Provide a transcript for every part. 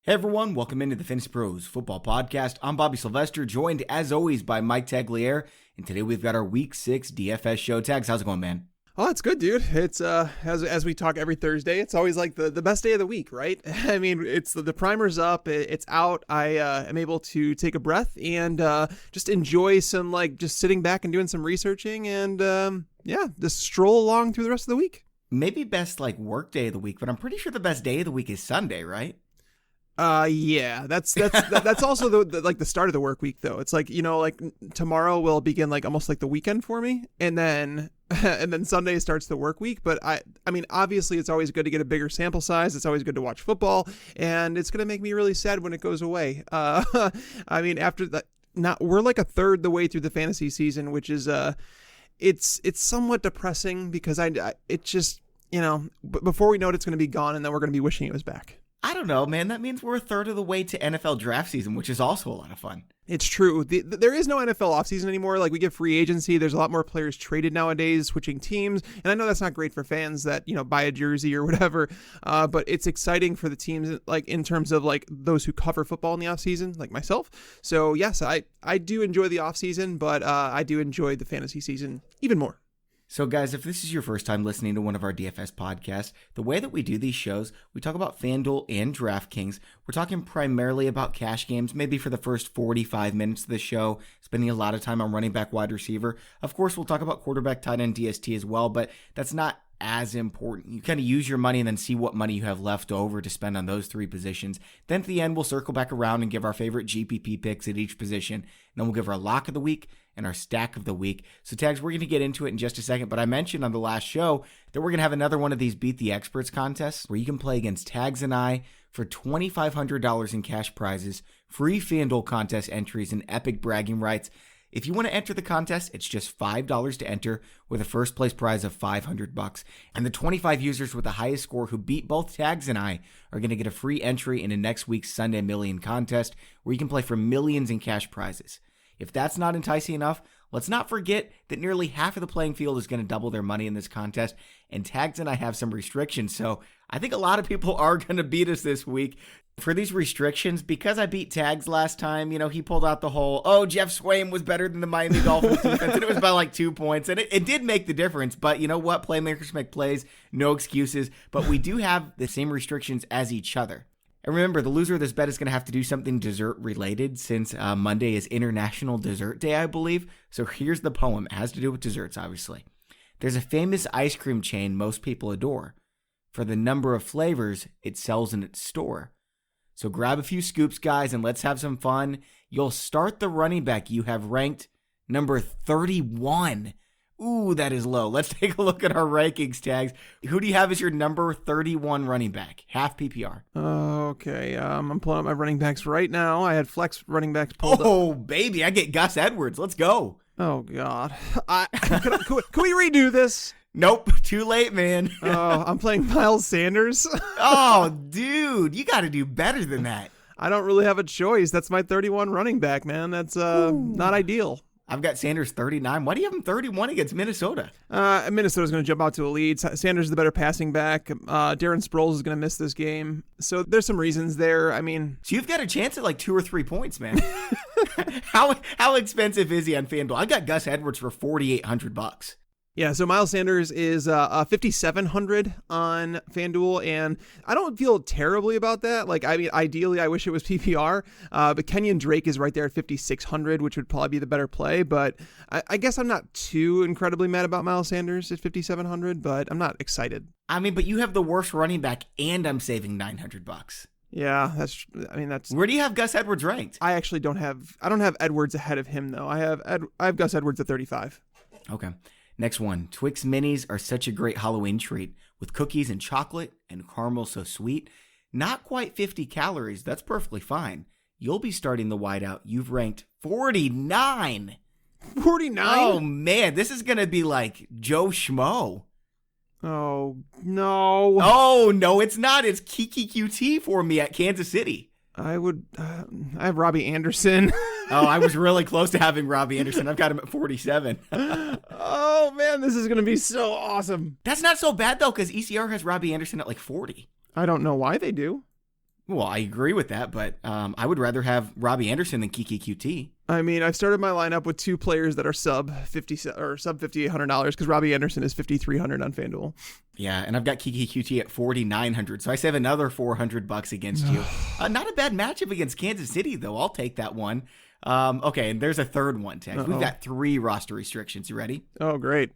Hey everyone, welcome into the FantasyPros Football Podcast. I'm Bobby Sylvester, joined as always by Mike Tagliere, and today we've got our Week 6 DFS show. Tags, how's it going, man? Oh, it's good, dude. It's as we talk every Thursday, it's always like the best day of the week, right? I mean, it's the primer's up, it's out. I am able to take a breath and just enjoy some just sitting back and doing some researching and just stroll along through the rest of the week. Maybe best work day of the week, but I'm pretty sure the best day of the week is Sunday, right? Yeah, that's also the start of the work week though. It's tomorrow will begin almost like the weekend for me, and then Sunday starts the work week. But I mean, obviously it's always good to get a bigger sample size. It's always good to watch football, and it's going to make me really sad when it goes away. I mean, after that, we're like a third the way through the fantasy season, which is it's somewhat depressing because it just, before we know it, it's going to be gone, and then we're going to be wishing it was back. I don't know, man. That means we're a third of the way to NFL draft season, which is also a lot of fun. It's true. There is no NFL offseason anymore. We get free agency. There's a lot more players traded nowadays, switching teams. And I know that's not great for fans that, buy a jersey or whatever. But it's exciting for the teams, in terms of those who cover football in the offseason, like myself. So yes, I do enjoy the offseason, but I do enjoy the fantasy season even more. So guys, if this is your first time listening to one of our DFS podcasts, the way that we do these shows, we talk about FanDuel and DraftKings. We're talking primarily about cash games, maybe for the first 45 minutes of the show, spending a lot of time on running back, wide receiver. Of course, we'll talk about quarterback, tight end, DST as well, but that's not as important. You kind of use your money and then see what money you have left over to spend on those three positions. Then at the end, we'll circle back around and give our favorite GPP picks at each position. And then we'll give our lock of the week and our stack of the week. So Tags, we're going to get into it in just a second, but I mentioned on the last show that we're going to have another one of these Beat the Experts contests where you can play against Tags and I for $2,500 in cash prizes, free FanDuel contest entries, and epic bragging rights. If you want to enter the contest, it's just $5 to enter with a first place prize of $500. And the 25 users with the highest score who beat both Tags and I are going to get a free entry into next week's Sunday Million contest where you can play for millions in cash prizes. If that's not enticing enough, let's not forget that nearly half of the playing field is going to double their money in this contest, and Tags and I have some restrictions, so I think a lot of people are going to beat us this week. For these restrictions, because I beat Tags last time, he pulled out the whole, Jeff Swaim was better than the Miami Dolphins defense, and it was by 2 points, and it did make the difference, but you know what? Playmakers make plays, no excuses, but we do have the same restrictions as each other. And remember, the loser of this bet is going to have to do something dessert-related since Monday is International Dessert Day, I believe. So here's the poem. It has to do with desserts, obviously. There's a famous ice cream chain most people adore for the number of flavors it sells in its store. So grab a few scoops, guys, and let's have some fun. You'll start the running back you have ranked number 31. Ooh, that is low. Let's take a look at our rankings, Tags. Who do you have as your number 31 running back? Half PPR. Okay, I'm pulling up my running backs right now. I had flex running backs pulled up. Oh, baby, I get Gus Edwards. Let's go. Oh, God. Can we redo this? Nope, too late, man. Oh, I'm playing Miles Sanders. Oh, dude, you got to do better than that. I don't really have a choice. That's my 31 running back, man. That's not ideal. I've got Sanders 39. Why do you have him 31 against Minnesota? Minnesota's going to jump out to a lead. Sanders is the better passing back. Darren Sproles is going to miss this game. So there's some reasons there. I mean, so you've got a chance at 2 or 3 points, man. How expensive is he on FanDuel? I got Gus Edwards for $4,800. Yeah, so Miles Sanders is $5,700 on FanDuel, and I don't feel terribly about that. Ideally, I wish it was PPR, but Kenyon Drake is right there at $5,600, which would probably be the better play. But I guess I'm not too incredibly mad about Miles Sanders at $5,700, but I'm not excited. I mean, but you have the worst running back, and I'm saving $900. Yeah, that's. Where do you have Gus Edwards ranked? I actually don't have Edwards ahead of him though. I have Gus Edwards at 35. Okay. Next one, Twix Minis are such a great Halloween treat with cookies and chocolate and caramel so sweet. Not quite 50 calories, that's perfectly fine. You'll be starting the whiteout. You've ranked 49. 49? Oh, man, this is going to be like Joe Schmo. Oh, no. Oh, no, it's not. It's Kiki QT for me at Kansas City. I have Robbie Anderson. Oh, I was really close to having Robbie Anderson. I've got him at 47. Oh, man, this is going to be so awesome. That's not so bad, though, because ECR has Robbie Anderson at 40. I don't know why they do. Well, I agree with that, but I would rather have Robbie Anderson than Kiki QT. I mean, I've started my lineup with two players that are sub $5,800 because Robbie Anderson is $5,300 on FanDuel. Yeah, and I've got Kiki QT at $4,900, so I save another $400 against you. Not a bad matchup against Kansas City, though. I'll take that one. Okay, and there's a third one, Tex. We've got 3 roster restrictions. You ready? Oh, great.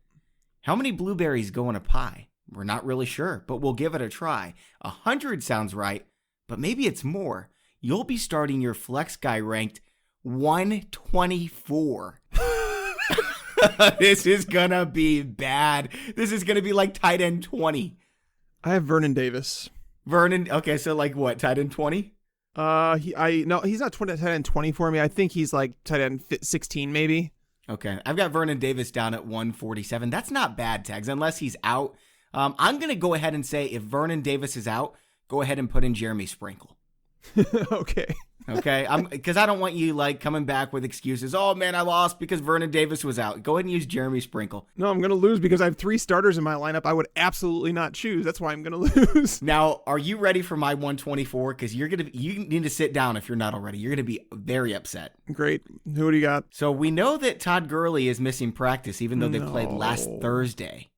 How many blueberries go in a pie? We're not really sure, but we'll give it a try. 100 sounds right, but maybe it's more. You'll be starting your flex guy ranked 124. This is gonna be bad. This is gonna be like tight end 20. I have Vernon Davis. Okay, so like what, tight end 20? No, he's not tight end 20 for me. I think he's like tight end 16 maybe. Okay, I've got Vernon Davis down at 147. That's not bad, Tags, unless he's out. I'm gonna go ahead and say if Vernon Davis is out, go ahead and put in Jeremy Sprinkle. Okay. Okay, because I don't want you like coming back with excuses. Oh man, I lost because Vernon Davis was out. Go ahead and use Jeremy Sprinkle. No, I'm gonna lose because I have 3 starters in my lineup. I would absolutely not choose. That's why I'm gonna lose. Now, are you ready for my 124? Because you need to sit down if you're not already. You're gonna be very upset. Great. Who do you got? So we know that Todd Gurley is missing practice, even though they played last Thursday,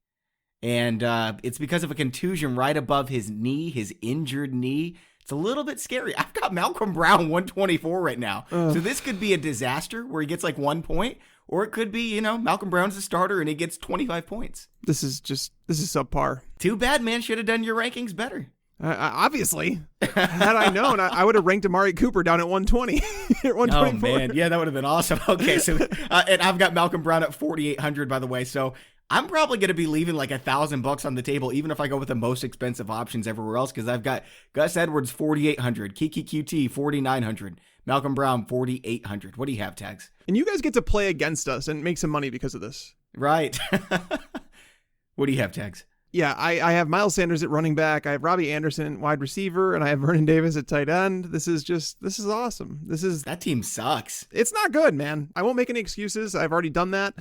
and it's because of a contusion right above his knee, his injured knee. It's a little bit scary. I've got Malcolm Brown 124 right now. So this could be a disaster where he gets like 1 point, or it could be, Malcolm Brown's the starter and he gets 25 points. This is subpar. Too bad, man. Should have done your rankings better. Obviously. Had I known, I would have ranked Amari Cooper down at 120. At 124. Oh, man. Yeah, that would have been awesome. Okay, so and I've got Malcolm Brown at 4,800, by the way. So I'm probably going to be leaving like $1,000 on the table, even if I go with the most expensive options everywhere else, because I've got Gus Edwards, 4,800, Kiki QT, 4,900, Malcolm Brown, 4,800. What do you have, Tags? And you guys get to play against us and make some money because of this. Right. What do you have, Tags? Yeah, I have Miles Sanders at running back. I have Robbie Anderson at wide receiver, and I have Vernon Davis at tight end. This is awesome. That team sucks. It's not good, man. I won't make any excuses. I've already done that.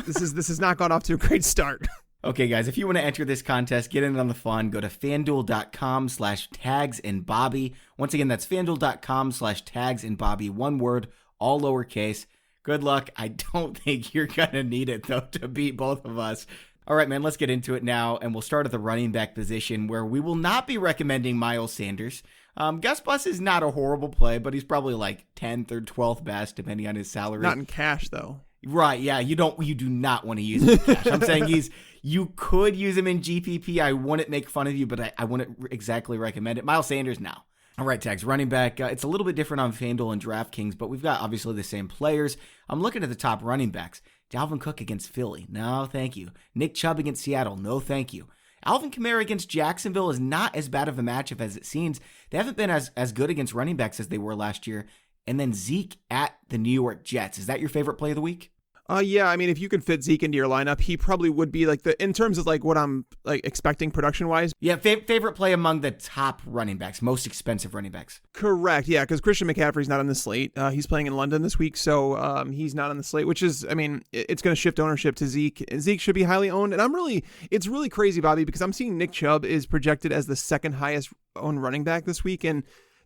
This has not gone off to a great start. Okay, guys, if you want to enter this contest, get in on the fun, go to fanduel.com/tagsandbobby. Once again, that's fanduel.com/tagsandbobby. One word, all lowercase. Good luck. I don't think you're going to need it, though, to beat both of us. All right, man, let's get into it now, and we'll start at the running back position, where we will not be recommending Miles Sanders. Gus Bus is not a horrible play, but he's probably like 10th or 12th best, depending on his salary. Not in cash, though. Right, yeah, you do not want to use him in cash. I'm saying you could use him in GPP. I wouldn't make fun of you, but I wouldn't exactly recommend it. Miles Sanders now. All right, Tags, running back. It's a little bit different on FanDuel and DraftKings, but we've got obviously the same players. I'm looking at the top running backs. Dalvin Cook against Philly. No, thank you. Nick Chubb against Seattle. No, thank you. Alvin Kamara against Jacksonville is not as bad of a matchup as it seems. They haven't been as good against running backs as they were last year. And then Zeke at the New York Jets. Is that your favorite play of the week? Yeah, I mean, if you could fit Zeke into your lineup, he probably would be like in terms of like what I'm like expecting production wise. Yeah, favorite play among the top running backs, most expensive running backs. Correct. Yeah, because Christian McCaffrey's not on the slate. He's playing in London this week, so he's not on the slate, which is, I mean, it's going to shift ownership to Zeke. Zeke should be highly owned, and it's really crazy, Bobby, because I'm seeing Nick Chubb is projected as the second highest owned running back this week, and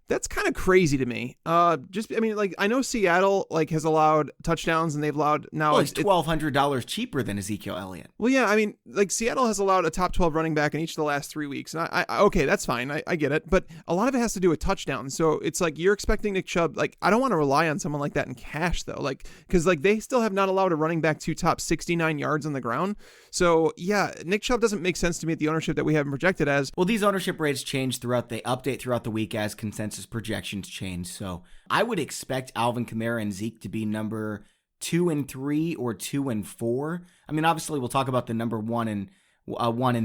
that's kind of crazy to me. I know Seattle has allowed touchdowns, and they've allowed now. Well, it's $1,200 cheaper than Ezekiel Elliott. Well, yeah, I mean, Seattle has allowed a top 12 running back in each of the last 3 weeks, and I okay, that's fine, I get it, but a lot of it has to do with touchdowns. So it's like you're expecting Nick Chubb. I don't want to rely on someone like that in cash though, because they still have not allowed a running back to top 69 yards on the ground. So yeah, Nick Chubb doesn't make sense to me at the ownership that we have him projected as. Well, these ownership rates change they update throughout the week as consensus projections change. So I would expect Alvin Kamara and Zeke to be number 2 and 3 or 2 and 4. I mean, obviously we'll talk about the number 1 and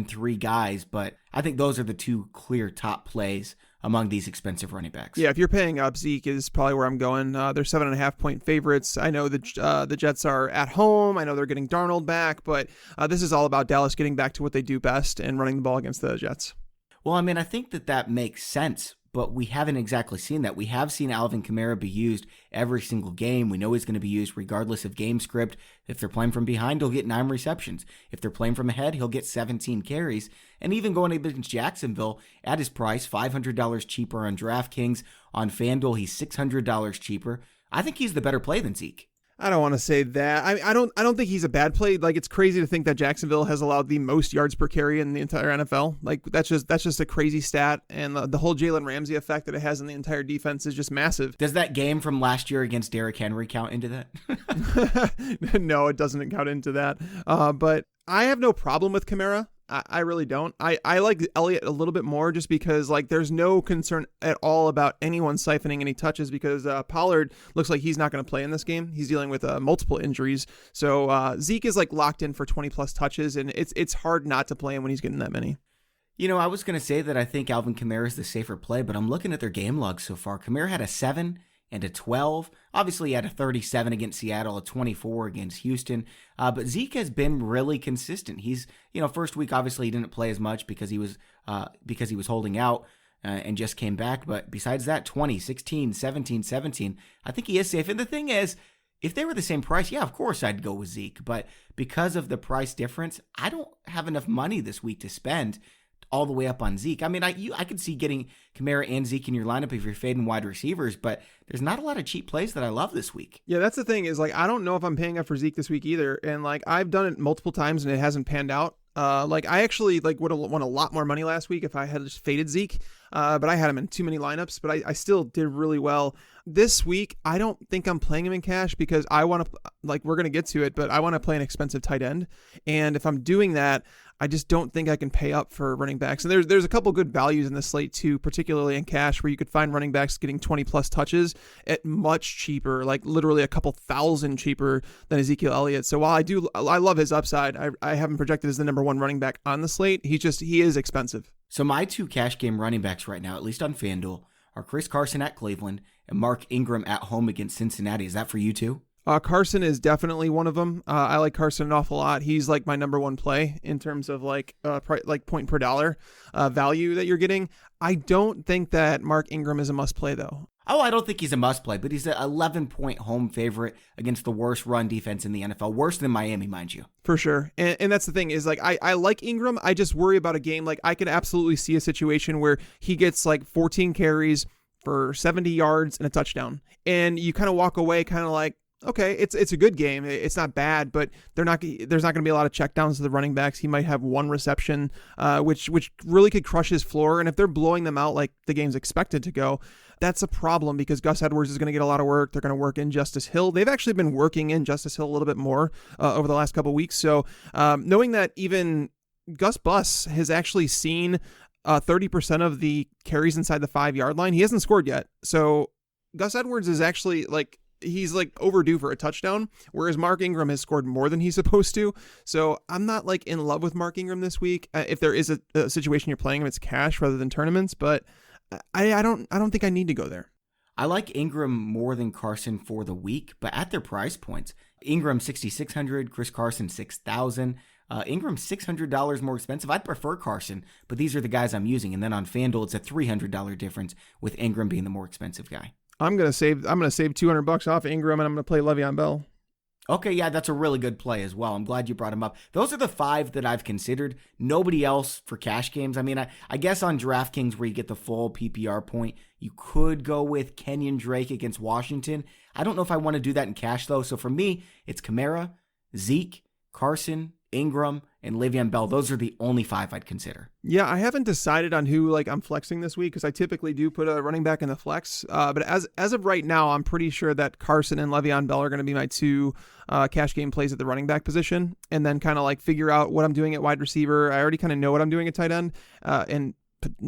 3 guys, but I think those are the 2 clear top plays among these expensive running backs. Yeah, if you're paying up, Zeke is probably where I'm going. They're 7.5 point favorites. I know the Jets are at home. I know they're getting Darnold back, but this is all about Dallas getting back to what they do best and running the ball against the Jets. Well, I mean, I think that makes sense, but we haven't exactly seen that. We have seen Alvin Kamara be used every single game. We know he's going to be used regardless of game script. If they're playing from behind, he'll get 9 receptions. If they're playing from ahead, he'll get 17 carries. And even going against Jacksonville at his price, $500 cheaper on DraftKings. On FanDuel, he's $600 cheaper. I think he's the better play than Zeke. I don't want to say that. I don't think he's a bad play. Like, it's crazy to think that Jacksonville has allowed the most yards per carry in the entire NFL. Like, that's just a crazy stat. And the whole Jalen Ramsey effect that it has in the entire defense is just massive. Does that game from last year against Derrick Henry count into that? No, it doesn't count into that. But I have no problem with Kamara. I really don't. I like Elliott a little bit more just because, like, there's no concern at all about anyone siphoning any touches because Pollard looks like he's not going to play in this game. He's dealing with multiple injuries. So Zeke is, like, locked in for 20-plus touches, and it's hard not to play him when he's getting that many. You know, I was going to say that I think Alvin Kamara is the safer play, but I'm looking at their game logs so far. Kamara had a 7 and a 12. Obviously, he had a 37 against Seattle, a 24 against Houston. But Zeke has been really consistent. He's, first week, obviously, he didn't play as much because he was holding out and just came back. But besides that, 20, 16, 17, 17, I think he is safe. And the thing is, if they were the same price, yeah, of course I'd go with Zeke. But because of the price difference, I don't have enough money this week to spend all the way up on Zeke. I mean, I could see getting Kamara and Zeke in your lineup if you're fading wide receivers, but there's not a lot of cheap plays that I love this week. Yeah, that's the thing is, like, I don't know if I'm paying up for Zeke this week either. And, like, I've done it multiple times and it hasn't panned out. Like, I actually, like, would have won a lot more money last week if I had just faded Zeke. But I had him in too many lineups, but I still did really well. This week, I don't think I'm playing him in cash because I want to, like, we're going to get to it, but I want to play an expensive tight end. And if I'm doing that, I just don't think I can pay up for running backs. And there's a couple good values in the slate too, particularly in cash, where you could find running backs getting 20 plus touches at much cheaper, like literally a couple thousand cheaper than Ezekiel Elliott. So while I love his upside, I have him projected as the number 1 running back on the slate. He is expensive. So my 2 cash game running backs right now, at least on FanDuel, are Chris Carson at Cleveland and Mark Ingram at home against Cincinnati. Is that for you too? Carson is definitely one of them. I like Carson an awful lot. He's like my number 1 play in terms of like point per dollar value that you're getting. I don't think that Mark Ingram is a must play though. Oh, I don't think he's a must play, but he's an 11-point home favorite against the worst run defense in the NFL, worse than Miami, mind you. For sure. And that's the thing is, like, I like Ingram. I just worry about a game. Like, I could absolutely see a situation where he gets like 14 carries for 70 yards and a touchdown. And you kind of walk away kind of like, okay, it's a good game. It's not bad, but there's not going to be a lot of checkdowns to the running backs. He might have 1 reception, which really could crush his floor. And if they're blowing them out like the game's expected to go, that's a problem because Gus Edwards is going to get a lot of work. They're going to work in Justice Hill. They've actually been working in Justice Hill a little bit more over the last couple of weeks. So knowing that even Gus Bus has actually seen 30% of the carries inside the 5-yard line, he hasn't scored yet. So Gus Edwards is actually like, he's like overdue for a touchdown, whereas Mark Ingram has scored more than he's supposed to. So I'm not like in love with Mark Ingram this week. If there is a situation you're playing him, it's cash rather than tournaments, but I don't think I need to go there. I like Ingram more than Carson for the week, but at their price points, Ingram $6,600, Chris Carson $6,000. Ingram $600 more expensive. I'd prefer Carson, but these are the guys I'm using. And then on FanDuel, it's a $300 difference with Ingram being the more expensive guy. I'm gonna save $200 off Ingram, and I'm gonna play Le'Veon Bell. Okay, yeah, that's a really good play as well. I'm glad you brought him up. Those are the 5 that I've considered. Nobody else for cash games. I mean, I guess on DraftKings where you get the full PPR point, you could go with Kenyon Drake against Washington. I don't know if I want to do that in cash though. So for me, it's Kamara, Zeke, Carson, Ingram, and Le'Veon Bell. Those are the only 5 I'd consider. Yeah, I haven't decided on who like I'm flexing this week because I typically do put a running back in the flex. But as of right now, I'm pretty sure that Carson and Le'Veon Bell are going to be my 2 cash game plays at the running back position, and then kind of like figure out what I'm doing at wide receiver. I already kind of know what I'm doing at tight end and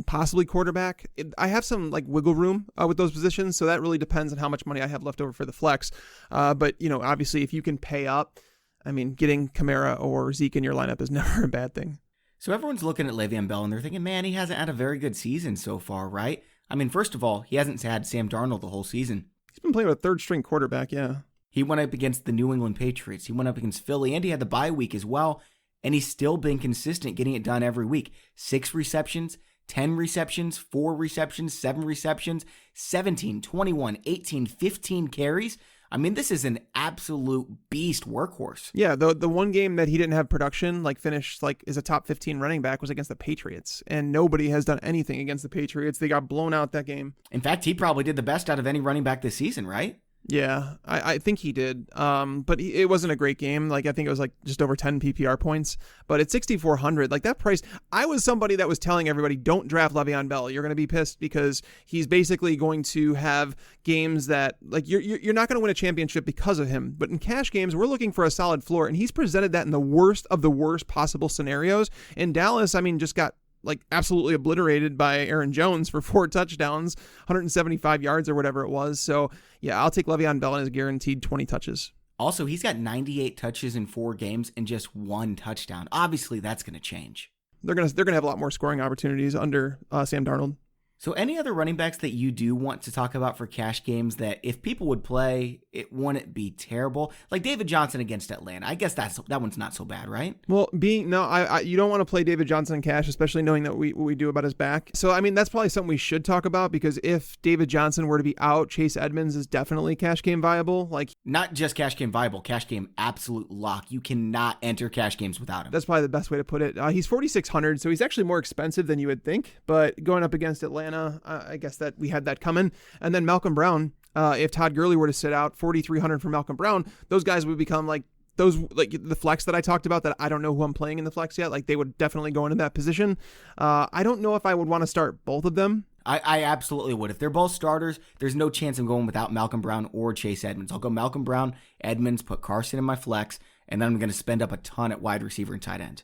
possibly quarterback. I have some like wiggle room with those positions, so that really depends on how much money I have left over for the flex. But obviously, if you can pay up, I mean, getting Kamara or Zeke in your lineup is never a bad thing. So everyone's looking at Le'Veon Bell and they're thinking, man, he hasn't had a very good season so far, right? I mean, first of all, he hasn't had Sam Darnold the whole season. He's been playing with a 3rd-string quarterback, yeah. He went up against the New England Patriots. He went up against Philly, and he had the bye week as well. And he's still been consistent, getting it done every week. 6 receptions, 10 receptions, 4 receptions, 7 receptions, 17, 21, 18, 15 carries. I mean, this is an absolute beast workhorse. Yeah, the one game that he didn't have production, like finished like as a top 15 running back, was against the Patriots, and nobody has done anything against the Patriots. They got blown out that game. In fact, he probably did the best out of any running back this season, right? Yeah, I think he did. But it wasn't a great game. Like, I think it was like just over 10 PPR points. But at 6,400, like that price, I was somebody that was telling everybody, don't draft Le'Veon Bell. You're going to be pissed because he's basically going to have games that, like, you're not going to win a championship because of him. But in cash games, we're looking for a solid floor, and he's presented that in the worst of the worst possible scenarios. In Dallas, I mean, just got like absolutely obliterated by Aaron Jones for 4 touchdowns, 175 yards or whatever it was. So yeah, I'll take Le'Veon Bell and his guaranteed 20 touches. Also, he's got 98 touches in 4 games and just 1 touchdown. Obviously, that's going to change. They're gonna have a lot more scoring opportunities under Sam Darnold. So any other running backs that you do want to talk about for cash games that if people would play, it wouldn't be terrible? Like David Johnson against Atlanta. I guess that one's not so bad, right? Well, you don't want to play David Johnson in cash, especially knowing that what we do about his back. So, I mean, that's probably something we should talk about, because if David Johnson were to be out, Chase Edmonds is definitely cash game viable. Like, not just cash game viable, cash game absolute lock. You cannot enter cash games without him. That's probably the best way to put it. He's 4,600, so he's actually more expensive than you would think. But going up against Atlanta, I guess that we had that coming. And then Malcolm Brown, if Todd Gurley were to sit out, 4,300 for Malcolm Brown, those guys would become like the flex that I talked about, that I don't know who I'm playing in the flex yet. Like, they would definitely go into that position. I don't know if I would want to start both of them. I absolutely would. If they're both starters, there's no chance I'm going without Malcolm Brown or Chase Edmonds. I'll go Malcolm Brown, Edmonds, put Carson in my flex, and then I'm going to spend up a ton at wide receiver and tight end.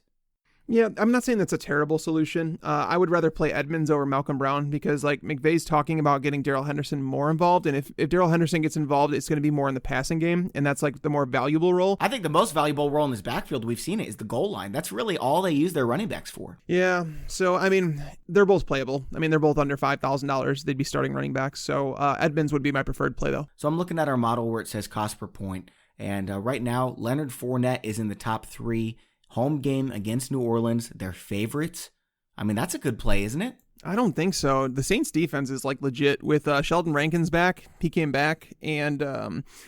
Yeah, I'm not saying that's a terrible solution. I would rather play Edmonds over Malcolm Brown, because like McVay's talking about getting Darrell Henderson more involved. And if Darrell Henderson gets involved, it's going to be more in the passing game. And that's like the more valuable role. I think the most valuable role in this backfield, we've seen it, is the goal line. That's really all they use their running backs for. Yeah. So, I mean, they're both playable. I mean, they're both under $5,000. They'd be starting running backs. So Edmonds would be my preferred play, though. So I'm looking at our model where it says cost per point. And right now, Leonard Fournette is in the top 3. Home game against New Orleans, they're favorites. I mean, that's a good play, isn't it? I don't think so. The Saints defense is like legit with Sheldon Rankins back. He came back, and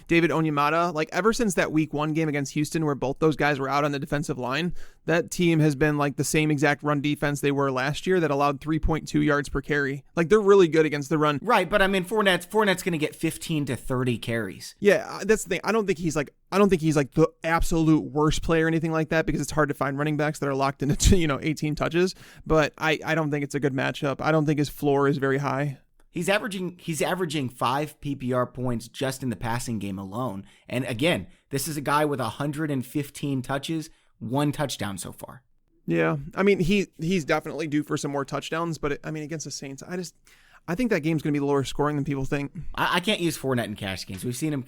David Onyemata. Like, ever since that week 1 game against Houston where both those guys were out on the defensive line, that team has been like the same exact run defense they were last year that allowed 3.2 yards per carry. Like, they're really good against the run. Right, but I mean, Fournette's going to get 15 to 30 carries. Yeah, that's the thing. I don't think he's like the absolute worst player or anything like that, because it's hard to find running backs that are locked into 18 touches. But I don't think it's a good matchup. I don't think his floor is very high. He's averaging 5 PPR points just in the passing game alone. And again, this is a guy with 115 touches, 1 touchdown so far. Yeah, I mean, he's definitely due for some more touchdowns, but against the Saints, I think that game's going to be lower scoring than people think. I can't use Fournette in cash games. We've seen him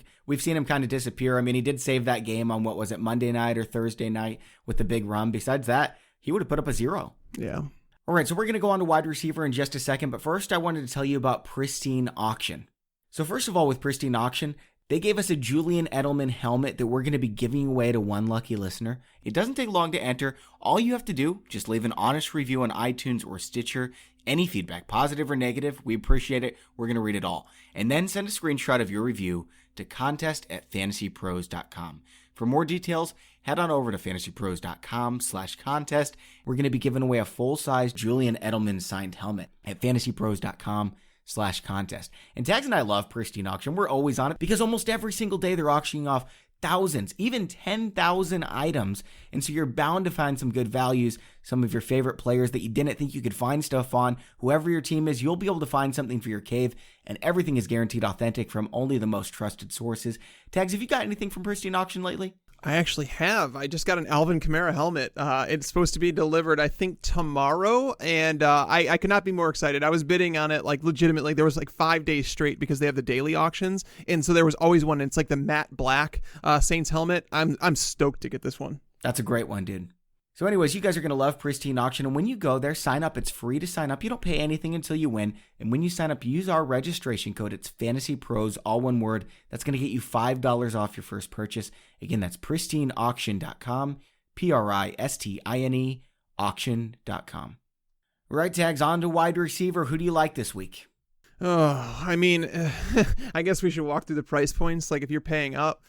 kind of disappear. I mean, he did save that game on, what was it, Monday night or Thursday night with the big run. Besides that, he would have put up a 0. Yeah. All right, so we're going to go on to wide receiver in just a second, but first I wanted to tell you about Pristine Auction. So first of all, with Pristine Auction, they gave us a Julian Edelman helmet that we're going to be giving away to one lucky listener. It doesn't take long to enter. All you have to do, just leave an honest review on iTunes or Stitcher. Any feedback, positive or negative, we appreciate it. We're going to read it all. And then send a screenshot of your review to contest@fantasypros.com. For more details, head on over to fantasypros.com/contest. We're going to be giving away a full-size Julian Edelman signed helmet at fantasypros.com/contest. And Tags and I love Pristine Auction. We're always on it because almost every single day they're auctioning off thousands, even 10,000 items. And so you're bound to find some good values, some of your favorite players that you didn't think you could find stuff on. Whoever your team is, you'll be able to find something for your cave, and everything is guaranteed authentic from only the most trusted sources. Tags, have you got anything from Pristine Auction lately? I actually have. I just got an Alvin Kamara helmet. It's supposed to be delivered, I think, tomorrow, and I could not be more excited. I was bidding on it, like, legitimately. There was like 5 days straight because they have the daily auctions, and so there was always one. And it's like the matte black Saints helmet. I'm stoked to get this one. That's a great one, dude. So anyways, you guys are going to love Pristine Auction, and when you go there, sign up. It's free to sign up. You don't pay anything until you win, and when you sign up, use our registration code. It's FantasyPros, all one word. That's going to get you $5 off your first purchase. Again, that's pristineauction.com, Pristine auction.com. Right, Tags, on to wide receiver. Who do you like this week? Oh, I mean, I guess we should walk through the price points. Like if you're paying up,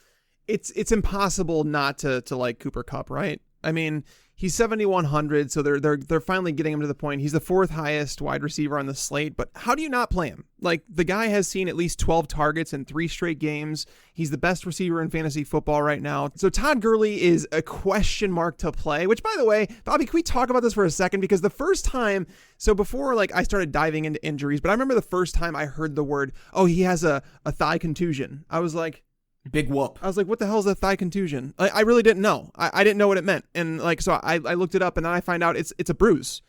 it's impossible not to like Cooper Kupp, right? I mean, he's 7,100, so they're finally getting him to the point. He's the fourth highest wide receiver on the slate, but how do you not play him? Like the guy has seen at least 12 targets in 3 straight games. He's the best receiver in fantasy football right now. So Todd Gurley is a question mark to play, which by the way, Bobby, can we talk about this for a second? Because the first time, so before like I started diving into injuries, but I remember the first time I heard the word, oh, he has a thigh contusion. I was like, big whoop. I was like, what the hell is a thigh contusion? I really didn't know. I didn't know what it meant. And like, so I looked it up and then I find out it's a bruise.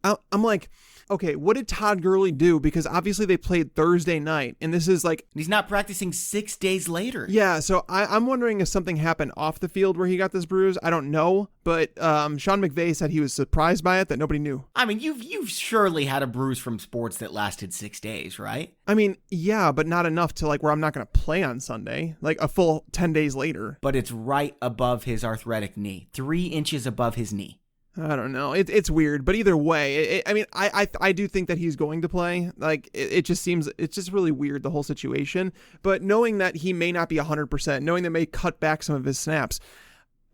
I'm like, okay, what did Todd Gurley do? Because obviously they played Thursday night and this is like, he's not practicing 6 days later. Yeah. So I'm wondering if something happened off the field where he got this bruise. I don't know. But Sean McVay said he was surprised by it, that nobody knew. I mean, you've surely had a bruise from sports that lasted 6 days, right? I mean, yeah, but not enough to like where I'm not going to play on Sunday, like a full 10 days later. But it's right above his arthritic knee, 3 inches above his knee. I don't know. It's weird, but either way, I mean, I do think that he's going to play. Like, it just seems, it's just really weird, the whole situation. But knowing that he may not be 100%, knowing they may cut back some of his snaps,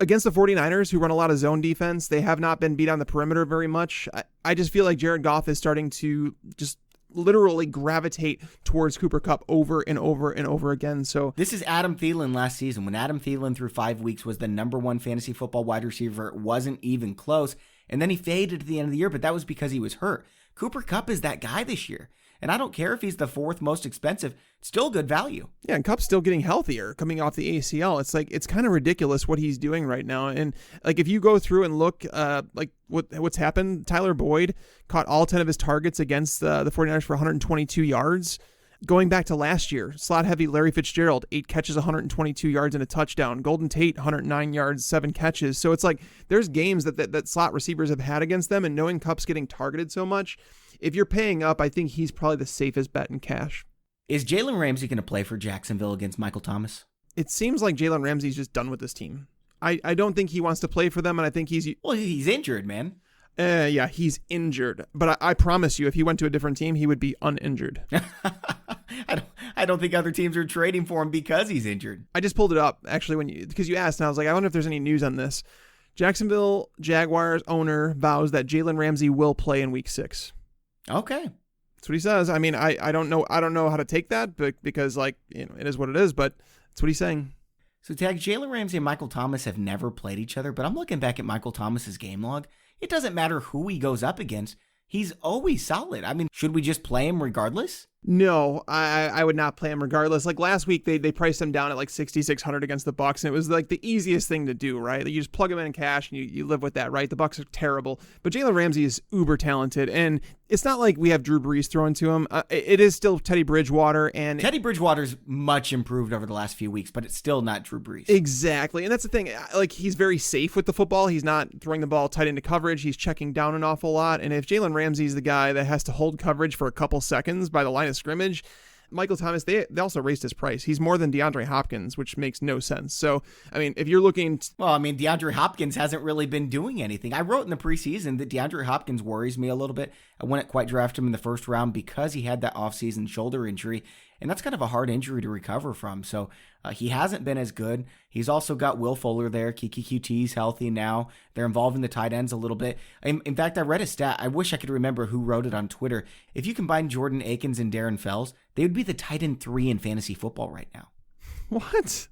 against the 49ers, who run a lot of zone defense, they have not been beat on the perimeter very much. I just feel like Jared Goff is starting to just literally gravitate towards Cooper Kupp over and over and over again. So this is Adam Thielen last season. When Adam Thielen through 5 weeks was the number 1 fantasy football wide receiver, it wasn't even close. And then he faded at the end of the year, but that was because he was hurt. Cooper Kupp is that guy this year. And I don't care if he's the 4th most expensive, still good value. Yeah, and Kupp's still getting healthier coming off the ACL. It's like, it's kind of ridiculous what he's doing right now. And like, if you go through and look, like what's happened, Tyler Boyd caught all 10 of his targets against the 49ers for 122 yards. Going back to last year, slot heavy Larry Fitzgerald, 8 catches, 122 yards and a touchdown. Golden Tate, 109 yards, 7 catches. So it's like, there's games that slot receivers have had against them, and knowing Kupp's getting targeted so much, if you're paying up, I think he's probably the safest bet in cash. Is Jalen Ramsey going to play for Jacksonville against Michael Thomas? It seems like Jalen Ramsey's just done with this team. I don't think he wants to play for them, and I think he's injured, man. Yeah, he's injured. But I promise you, if he went to a different team, he would be uninjured. I don't think other teams are trading for him because he's injured. I just pulled it up, actually, because you asked, and I was like, I wonder if there's any news on this. Jacksonville Jaguars owner vows that Jalen Ramsey will play in week 6. Okay. That's what he says. I mean, I don't know how to take that, but because like, you know, it is what it is, but that's what he's saying. So Tag, Jalen Ramsey and Michael Thomas have never played each other, but I'm looking back at Michael Thomas's game log. It doesn't matter who he goes up against. He's always solid. I mean, should we just play him regardless? No, I would not play him regardless. Like last week, they priced him down at like 6,600 against the Bucs, and it was like the easiest thing to do, right? Like you just plug him in cash and you live with that, right? The Bucs are terrible, but Jalen Ramsey is uber talented, and it's not like we have Drew Brees thrown to him. It is still Teddy Bridgewater, and Teddy Bridgewater's much improved over the last few weeks, but it's still not Drew Brees. Exactly, and that's the thing. Like he's very safe with the football. He's not throwing the ball tight into coverage. He's checking down an awful lot, and if Jalen Ramsey's the guy that has to hold coverage for a couple seconds by the line of scrimmage, Michael Thomas, they also raised his price. He's more than DeAndre Hopkins, which makes no sense. So, I mean, if you're looking... Well, I mean, DeAndre Hopkins hasn't really been doing anything. I wrote in the preseason that DeAndre Hopkins worries me a little bit. I wouldn't quite draft him in the first round because he had that offseason shoulder injury, and that's kind of a hard injury to recover from. So he hasn't been as good. He's also got Will Fuller there. Kiki QT's healthy now. They're involving the tight ends a little bit. In fact, I read a stat. I wish I could remember who wrote it on Twitter. If you combine Jordan Akins and Darren Fells, they would be the tight end 3 in fantasy football right now. What?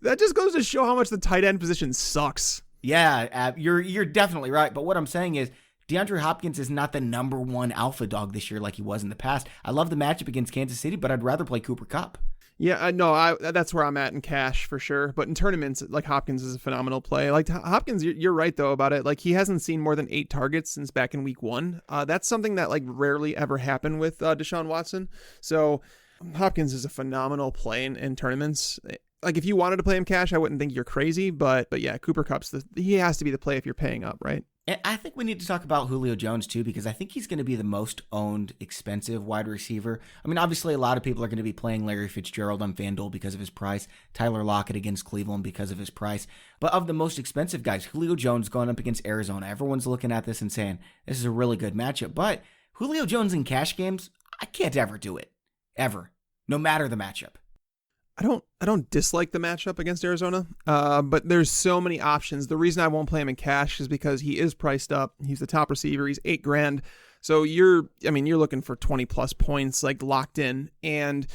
That just goes to show how much the tight end position sucks. Yeah, you're definitely right. But what I'm saying is, DeAndre Hopkins is not the number 1 alpha dog this year like he was in the past. I love the matchup against Kansas City, but I'd rather play Cooper Kupp. Yeah, no, that's where I'm at in cash for sure. But in tournaments, like Hopkins is a phenomenal play. Like Hopkins, you're right though about it. Like he hasn't seen more than 8 targets since back in week 1. That's something that like rarely ever happened with Deshaun Watson. So Hopkins is a phenomenal play in tournaments. Like if you wanted to play him cash, I wouldn't think you're crazy. But yeah, Cooper Kupp's he has to be the play if you're paying up, right? And I think we need to talk about Julio Jones too, because I think he's going to be the most owned expensive wide receiver. I mean, obviously a lot of people are going to be playing Larry Fitzgerald on FanDuel because of his price, Tyler Lockett against Cleveland because of his price. But of the most expensive guys, Julio Jones going up against Arizona. Everyone's looking at this and saying, this is a really good matchup. But Julio Jones in cash games, I can't ever do it. Ever. No matter the matchup. I don't dislike the matchup against Arizona, but there's so many options. The reason I won't play him in cash is because he is priced up. He's the top receiver. He's $8,000. So you're looking for 20 plus points like locked in, and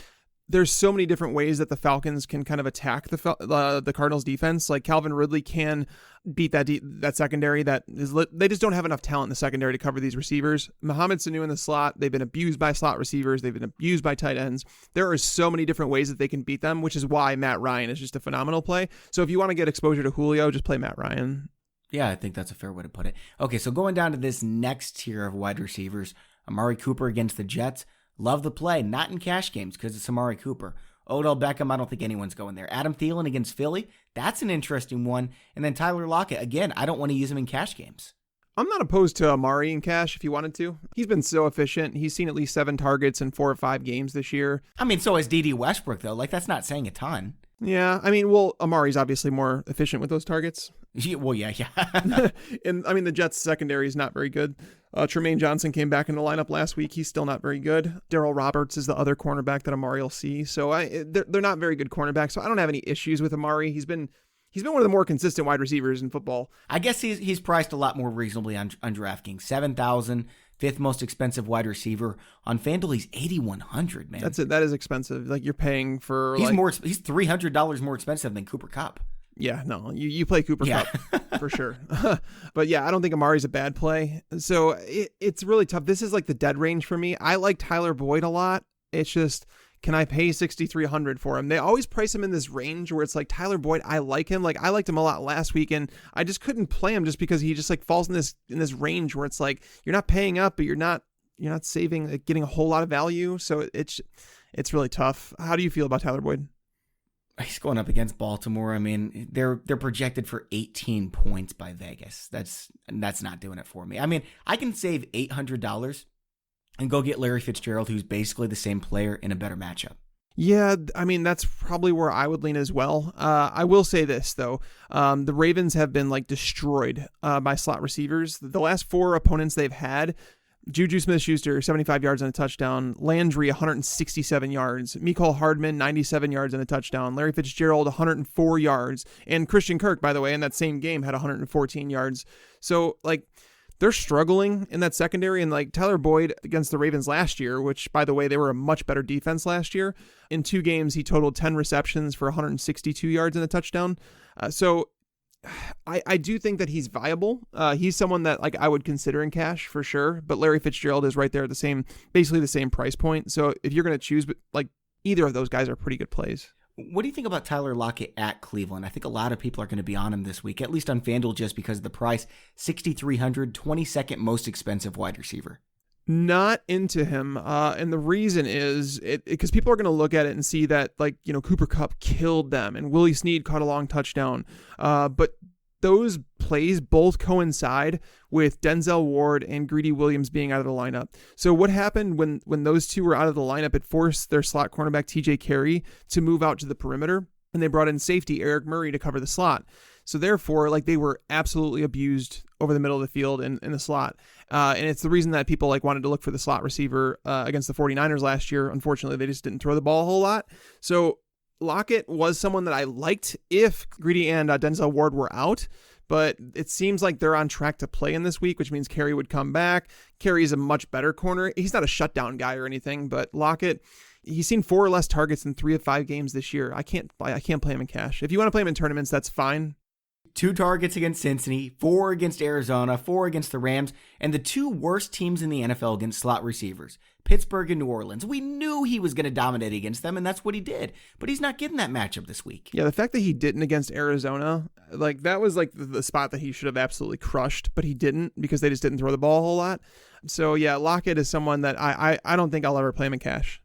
there's so many different ways that the Falcons can kind of attack the Cardinals defense. Like Calvin Ridley can beat that secondary. They just don't have enough talent in the secondary to cover these receivers. Mohamed Sanu in the slot. They've been abused by slot receivers. They've been abused by tight ends. There are so many different ways that they can beat them, which is why Matt Ryan is just a phenomenal play. So if you want to get exposure to Julio, just play Matt Ryan. Yeah, I think that's a fair way to put it. Okay, so going down to this next tier of wide receivers, Amari Cooper against the Jets. Love the play, not in cash games because it's Amari Cooper. Odell Beckham, I don't think anyone's going there. Adam Thielen against Philly, that's an interesting one. And then Tyler Lockett, again, I don't want to use him in cash games. I'm not opposed to Amari in cash if you wanted to. He's been so efficient. He's seen at least 7 targets in 4 or 5 games this year. I mean, so has Dede Westbrook, though. Like, that's not saying a ton. Yeah, I mean, well, Amari's obviously more efficient with those targets. Well, yeah. And I mean, the Jets secondary is not very good. Tremaine Johnson came back in the lineup last week. He's still not very good. Darrell Roberts is the other cornerback that Amari will see. So they're not very good cornerbacks. So I don't have any issues with Amari. He's been one of the more consistent wide receivers in football. I guess he's priced a lot more reasonably on DraftKings. $7,000, 5th most expensive wide receiver. On FanDuel, he's $8,100, man. That's it. That is expensive. Like you're paying for. He's $300 more expensive than Cooper Kupp. Yeah, no, you play Cooper Kupp for sure. But yeah, I don't think Amari's a bad play. So it's really tough. This is like the dead range for me. I like Tyler Boyd a lot. It's just, can I pay $6,300 for him? They always price him in this range where it's like Tyler Boyd, I like him. Like I liked him a lot last week, and I just couldn't play him just because he just like falls in this range where it's like you're not paying up, but you're not saving, like, getting a whole lot of value. So it's really tough. How do you feel about Tyler Boyd? He's going up against Baltimore. I mean, they're projected for 18 points by Vegas. That's not doing it for me. I mean, I can save $800 and go get Larry Fitzgerald, who's basically the same player in a better matchup. Yeah, I mean, that's probably where I would lean as well. I will say this, though. The Ravens have been like destroyed by slot receivers. The last 4 opponents they've had, Juju Smith-Schuster, 75 yards and a touchdown. Landry, 167 yards. Mecole Hardman, 97 yards and a touchdown. Larry Fitzgerald, 104 yards. And Christian Kirk, by the way, in that same game had 114 yards. So, like, they're struggling in that secondary. And, like, Tyler Boyd against the Ravens last year, which, by the way, they were a much better defense last year. In 2 games, he totaled 10 receptions for 162 yards and a touchdown. So I do think that he's viable. He's someone that like I would consider in cash for sure, but Larry Fitzgerald is right there at basically the same price point. So if you're going to choose, like either of those guys are pretty good plays. What do you think about Tyler Lockett at Cleveland? I think a lot of people are going to be on him this week, at least on FanDuel, just because of the price. $6,300, 22nd most expensive wide receiver. Not into him, and the reason is because people are going to look at it and see that, like, you know, Cooper Kupp killed them and Willie Snead caught a long touchdown, but those plays both coincide with Denzel Ward and Greedy Williams being out of the lineup. So what happened when those two were out of the lineup? It forced their slot cornerback TJ Carey to move out to the perimeter, and they brought in safety Eric Murray to cover the slot. So therefore, like, they were absolutely abused over the middle of the field in the slot. And it's the reason that people like wanted to look for the slot receiver against the 49ers last year. Unfortunately, they just didn't throw the ball a whole lot. So Lockett was someone that I liked if Greedy and Denzel Ward were out. But it seems like they're on track to play in this week, which means Carey would come back. Carey is a much better corner. He's not a shutdown guy or anything, but Lockett, he's seen 4 or less targets in 3 of 5 games this year. I can't play him in cash. If you want to play him in tournaments, that's fine. 2 targets against Cincinnati, 4 against Arizona, 4 against the Rams, and the 2 worst teams in the NFL against slot receivers, Pittsburgh and New Orleans. We knew he was going to dominate against them, and that's what he did. But he's not getting that matchup this week. Yeah, the fact that he didn't against Arizona, like, that was like the spot that he should have absolutely crushed, but he didn't because they just didn't throw the ball a whole lot. So yeah, Lockett is someone that I don't think I'll ever play him in cash.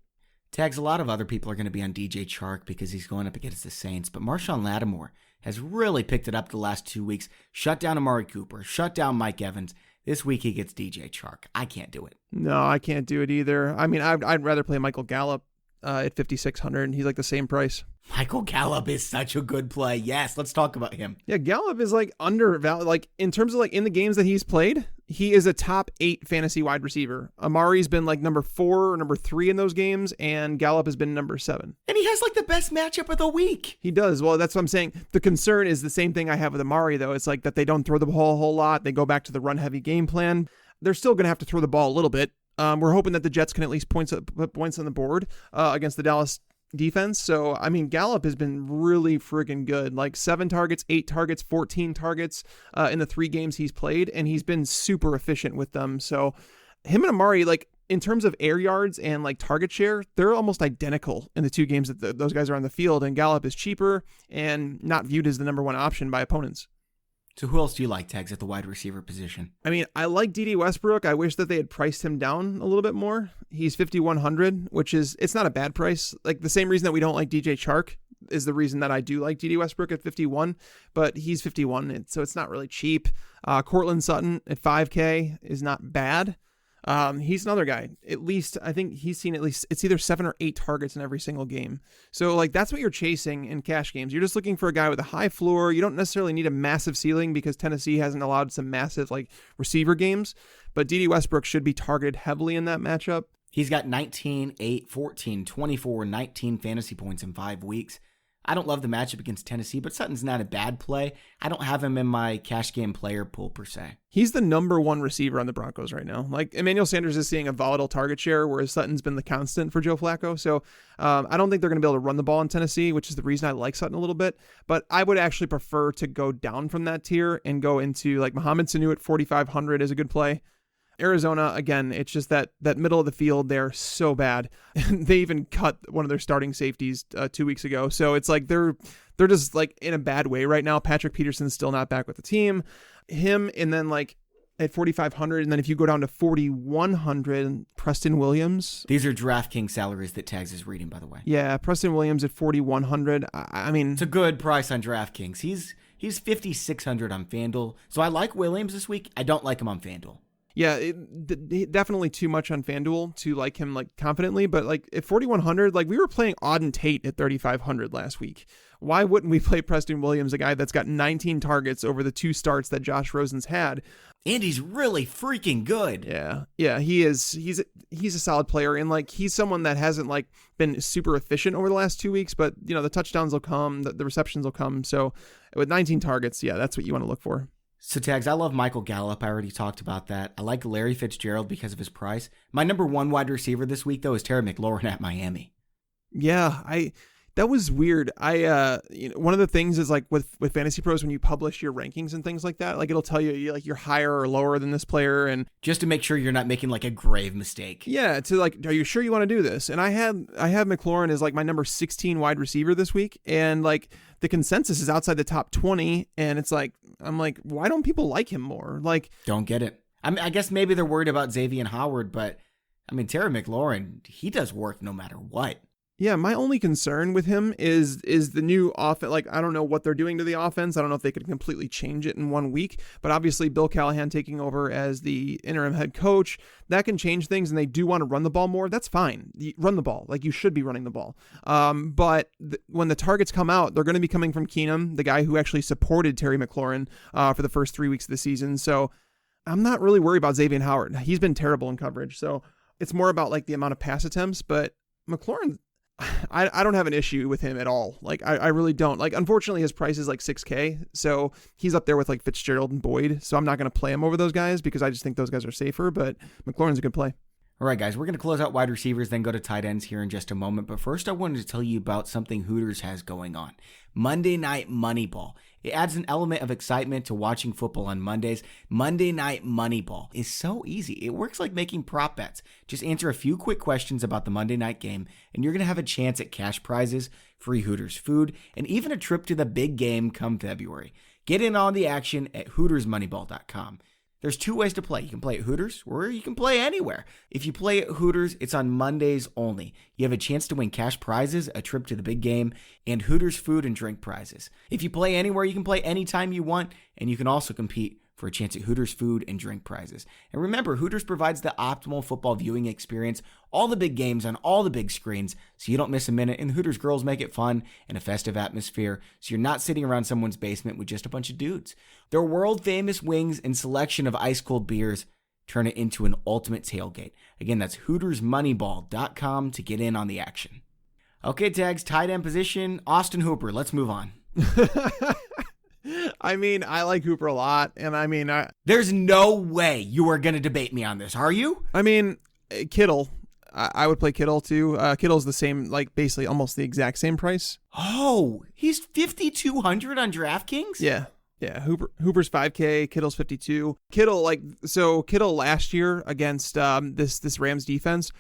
Tags, a lot of other people are going to be on DJ Chark because he's going up against the Saints, but Marshawn Lattimore, has really picked it up the last 2 weeks. Shut down Amari Cooper, shut down Mike Evans. This week he gets DJ Chark. I can't do it. No, I can't do it either. I mean, I'd rather play Michael Gallup at 5,600. He's like the same price. Michael Gallup is such a good play. Yes, let's talk about him. Yeah, Gallup is like undervalued. Like in terms of like in the games that he's played, he is a top 8 fantasy wide receiver. Amari's been like number 4 or number 3 in those games, and Gallup has been number 7. And he has like the best matchup of the week. He does. Well, that's what I'm saying. The concern is the same thing I have with Amari, though. It's like that they don't throw the ball a whole lot. They go back to the run-heavy game plan. They're still going to have to throw the ball a little bit. We're hoping that the Jets can at least put points on the board against the Dallas defense. So, I mean, Gallup has been really friggin' good. Like 7 targets, 8 targets, 14 targets in the 3 games he's played, and he's been super efficient with them. So him and Amari, like in terms of air yards and like target share, they're almost identical in the 2 games that those guys are on the field, and Gallup is cheaper and not viewed as the number 1 option by opponents. So who else do you like, Tags, at the wide receiver position? I mean, I like Dede Westbrook. I wish that they had priced him down a little bit more. He's 5,100, which is, it's not a bad price. Like the same reason that we don't like DJ Chark is the reason that I do like Dede Westbrook at 51, but he's 51, so it's not really cheap. Cortland Sutton at 5K is not bad. He's another guy. At least I think he's seen at least it's either 7 or 8 targets in every single game. So like that's what you're chasing in cash games. You're just looking for a guy with a high floor. You don't necessarily need a massive ceiling because Tennessee hasn't allowed some massive like receiver games, but Dede Westbrook should be targeted heavily in that matchup. He's got 19, 8, 14, 24, 19 fantasy points in 5 weeks. I don't love the matchup against Tennessee, but Sutton's not a bad play. I don't have him in my cash game player pool per se. He's the number 1 receiver on the Broncos right now. Like Emmanuel Sanders is seeing a volatile target share, whereas Sutton's been the constant for Joe Flacco. So I don't think they're going to be able to run the ball in Tennessee, which is the reason I like Sutton a little bit. But I would actually prefer to go down from that tier and go into like Mohamed Sanu at 4,500 is a good play. Arizona, again, it's just that middle of the field, they're so bad. They even cut one of their starting safeties 2 weeks ago. So it's like they're just like in a bad way right now. Patrick Peterson's still not back with the team. Him, and then like at 4,500, and then if you go down to 4,100, Preston Williams. These are DraftKings salaries that Tags is reading, by the way. Yeah, Preston Williams at 4,100. I mean, it's a good price on DraftKings. He's 5,600 on FanDuel. So I like Williams this week. I don't like him on FanDuel. Yeah, definitely too much on FanDuel to like him like confidently, but like at 4,100, like we were playing Auden Tate at 3,500 last week. Why wouldn't we play Preston Williams, a guy that's got 19 targets over the 2 starts that Josh Rosen's had? And he's really freaking good. Yeah, he is. He's a solid player, and like he's someone that hasn't like been super efficient over the last 2 weeks, but you know the touchdowns will come, the receptions will come. So with 19 targets, yeah, that's what you want to look for. So Tags, I love Michael Gallup. I already talked about that. I like Larry Fitzgerald because of his price. My number 1 wide receiver this week, though, is Terry McLaurin at Miami. Yeah, that was weird. One of the things is like with FantasyPros, when you publish your rankings and things like that, like it'll tell you like you're higher or lower than this player, and just to make sure you're not making like a grave mistake. Yeah, to like, are you sure you want to do this? And I have McLaurin as like my number 16 wide receiver this week, and like the consensus is outside the top 20, and it's like I'm like, why don't people like him more? Like, don't get it. I mean, I guess maybe they're worried about Xavier Howard, but I mean Terry McLaurin, he does work no matter what. Yeah, my only concern with him is the new offense. Like, I don't know what they're doing to the offense. I don't know if they could completely change it in 1 week. But obviously, Bill Callahan taking over as the interim head coach, that can change things. And they do want to run the ball more. That's fine. Run the ball. Like, you should be running the ball. But when the targets come out, they're going to be coming from Keenum, the guy who actually supported Terry McLaurin for the first 3 weeks of the season. So I'm not really worried about Xavier Howard. He's been terrible in coverage. So it's more about like the amount of pass attempts. But McLaurin, I don't have an issue with him at all. Like, I really don't. Like, unfortunately, his price is like 6K. So he's up there with like Fitzgerald and Boyd. So I'm not going to play him over those guys because I just think those guys are safer. But McLaurin's a good play. All right, guys, we're going to close out wide receivers, then go to tight ends here in just a moment. But first, I wanted to tell you about something Hooters has going on. Monday Night Moneyball. It adds an element of excitement to watching football on Mondays. Monday Night Moneyball is so easy. It works like making prop bets. Just answer a few quick questions about the Monday night game, and you're going to have a chance at cash prizes, free Hooters food, and even a trip to the big game come February. Get in on the action at HootersMoneyball.com. There's 2 ways to play. You can play at Hooters or you can play anywhere. If you play at Hooters, it's on Mondays only. You have a chance to win cash prizes, a trip to the big game, and Hooters food and drink prizes. If you play anywhere, you can play anytime you want, and you can also compete for a chance at Hooters food and drink prizes. And remember, Hooters provides the optimal football viewing experience, all the big games on all the big screens, so you don't miss a minute, and the Hooters girls make it fun and a festive atmosphere, so you're not sitting around someone's basement with just a bunch of dudes. Their world-famous wings and selection of ice-cold beers turn it into an ultimate tailgate. Again, that's HootersMoneyball.com to get in on the action. Okay, Tags, tight end position, Austin Hooper. Let's move on. I mean, I like Hooper a lot, and There's no way you are going to debate me on this, are you? I mean, Kittle. I would play Kittle too. Kittle's the same, like basically almost the exact same price. Oh, he's 5,200 on DraftKings? Yeah. Hooper's 5K, Kittle's 52. Kittle last year against this Rams defense,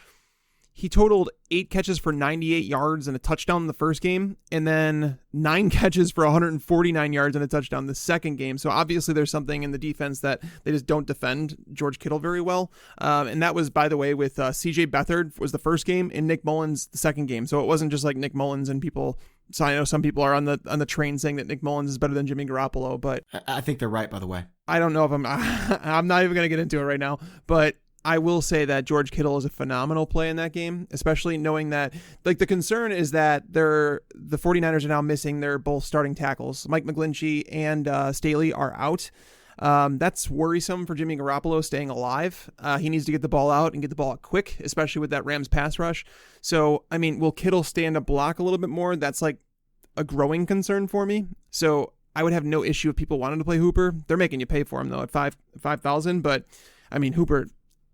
he totaled 8 catches for 98 yards and a touchdown in the first game, and then 9 catches for 149 yards and a touchdown the second game. So obviously there's something in the defense that they just don't defend George Kittle very well. And that was, by the way, with CJ Beathard was the first game and Nick Mullins the second game. So it wasn't just like Nick Mullins and people. So I know some people are on the train saying that Nick Mullins is better than Jimmy Garoppolo, but I think they're right, by the way. I don't know if I'm not even going to get into it right now, but I will say that George Kittle is a phenomenal play in that game, especially knowing that, like, the concern is that the 49ers are now missing their both starting tackles. Mike McGlinchey and Staley are out. That's worrisome for Jimmy Garoppolo staying alive. He needs to get the ball out and get the ball out quick, especially with that Rams pass rush. So, I mean, will Kittle stand up block a little bit more? That's like a growing concern for me. So I would have no issue if people wanted to play Hooper. They're making you pay for him though at $5,000, but I mean, Hooper,